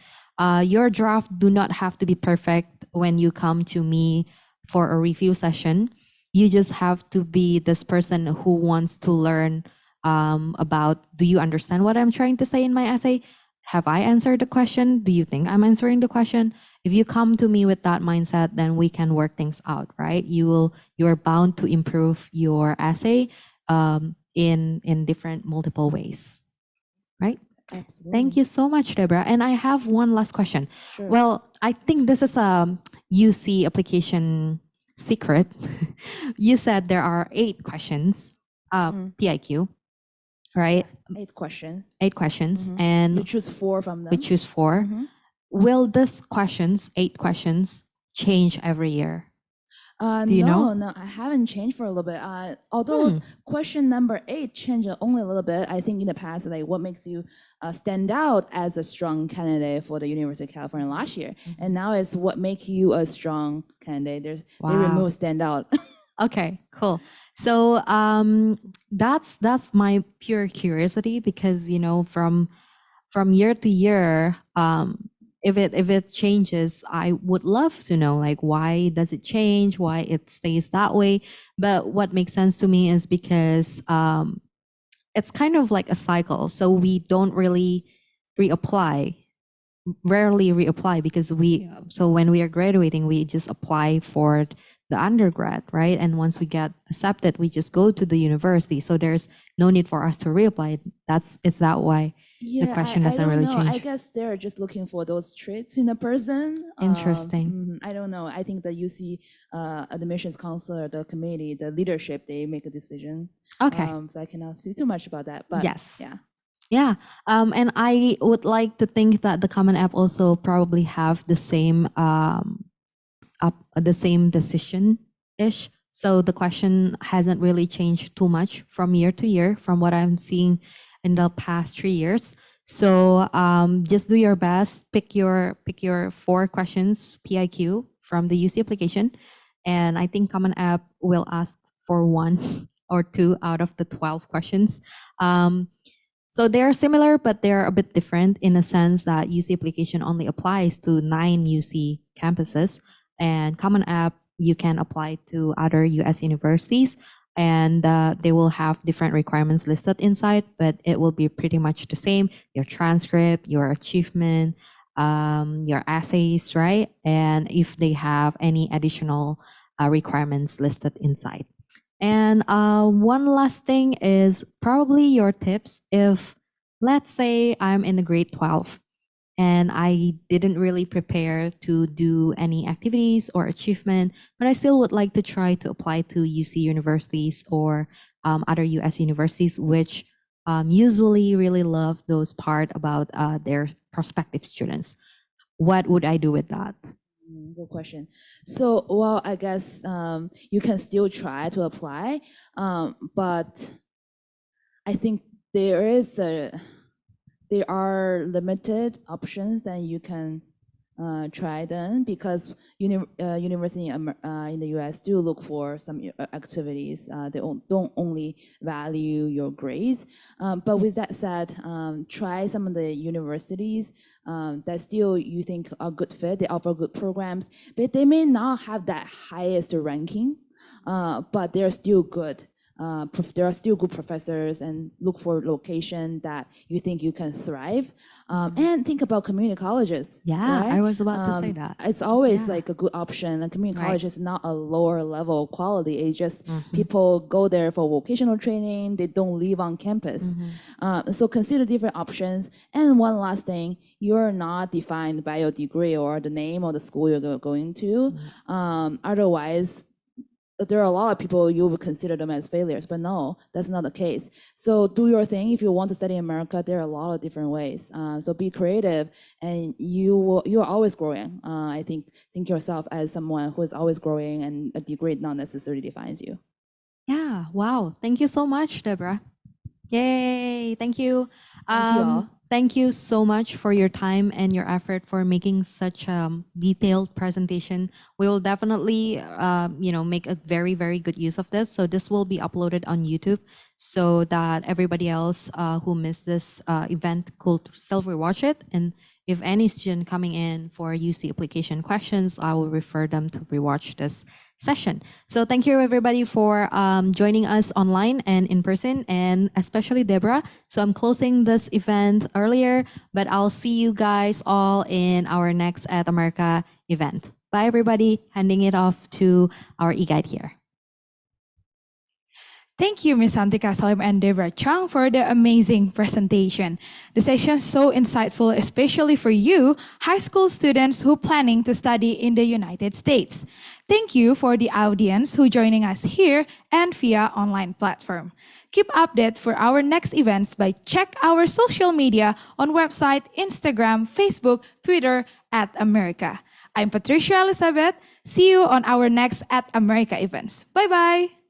Your draft do not have to be perfect when you come to me for a review session. You just have to be this person who wants to learn about, do you understand what I'm trying to say in my essay? Have I answered the question? Do you think I'm answering the question? If you come to me with that mindset, then we can work things out, right? You're bound to improve your essay in different multiple ways, right? Absolutely. Thank you so much, Deborah. And I have one last question. Sure. Well, I think this is a UC application secret. You said there are 8 questions, PIQ, right? 8 questions. 8 questions, Mhm. and You choose 4 from them. we choose 4. Mhm. Will this questions, 8 questions, change every year? Do you know? No, I haven't changed for a little bit. Although question number 8 changed only a little bit. I think in the past, like what makes you stand out as a strong candidate for the University of California last year, and now it's what makes you a strong candidate. They Wow. remove stand out. Okay, cool. So that's my pure curiosity, because you know from year to year, if it changes, I would love to know, like, why does it change, why it stays that way. But what makes sense to me is because it's kind of like a cycle, so we don't really reapply, rarely reapply, because so when we are graduating, we just apply for the undergrad, right? And once we get accepted, we just go to the university, so there's no need for us to reapply. Is that why the question I doesn't don't really know. change? I guess they're just looking for those traits in a person. Interesting. I don't know. I think the UC admissions counselor, the committee, the leadership, they make a decision. Okay. So I cannot say too much about that. But Yes. yeah. Yeah, and I would like to think that the Common App also probably have the same decision-ish. So the question hasn't really changed too much from year to year, from what I'm seeing in the past 3 years. So just do your best. Pick your 4 questions PIQ from the UC application, and I think Common App will ask for 1 or 2 out of the 12 questions. So they're similar, but they're a bit different in a sense that UC application only applies to 9 UC campuses, and Common App you can apply to other US universities, and they will have different requirements listed inside, but it will be pretty much the same: your transcript, your achievement, your essays, right? And if they have any additional requirements listed inside. And one last thing is probably your tips. If, let's say, I'm in a grade 12 and I didn't really prepare to do any activities or achievement, but I still would like to try to apply to UC universities or other US universities, which usually really love those part about their prospective students. What would I do with that? Good question. So, well, I guess you can still try to apply, but I think there are limited options that you can try then, because university in the US do look for some activities. They don't only value your grades. But with that said, try some of the universities that still you think are good fit. They offer good programs, but they may not have that highest ranking, but they're still good. there are still good professors, and look for location that you think you can thrive. And think about community colleges. Yeah, right? I was about to say that. It's always Yeah. like a good option. A community Right. college is not a lower level quality. It's just people go there for vocational training. They don't live on campus. So consider different options. And one last thing, you're not defined by your degree or the name of the school you're going to. Otherwise, there are a lot of people you would consider them as failures, but no, that's not the case. So do your thing. If you want to study in America, there are a lot of different ways. So be creative, and you're always growing. I think yourself as someone who is always growing, and a degree not necessarily defines you. Yeah, wow. Thank you so much, Deborah. Yay, thank you. Thank you all. Thank you so much for your time and your effort for making such a detailed presentation. We will definitely, make a very, very good use of this. So this will be uploaded on YouTube so that everybody else who missed this event could still rewatch it. And if any student coming in for UC application questions, I will refer them to rewatch this session. So thank you everybody for joining us online and in person, and especially Deborah. So I'm closing this event earlier, but I'll see you guys all in our next At America event. Bye everybody, handing it off to our e-guide here. Thank you, Ms. Santika Salim and Deborah Zhang, for the amazing presentation. The session is so insightful, especially for you, high school students who planning to study in the United States. Thank you for the audience who joining us here and via online platform. Keep updated for our next events by check our social media on website, Instagram, Facebook, Twitter, at America. I'm Patricia Elizabeth. See you on our next At America events. Bye-bye.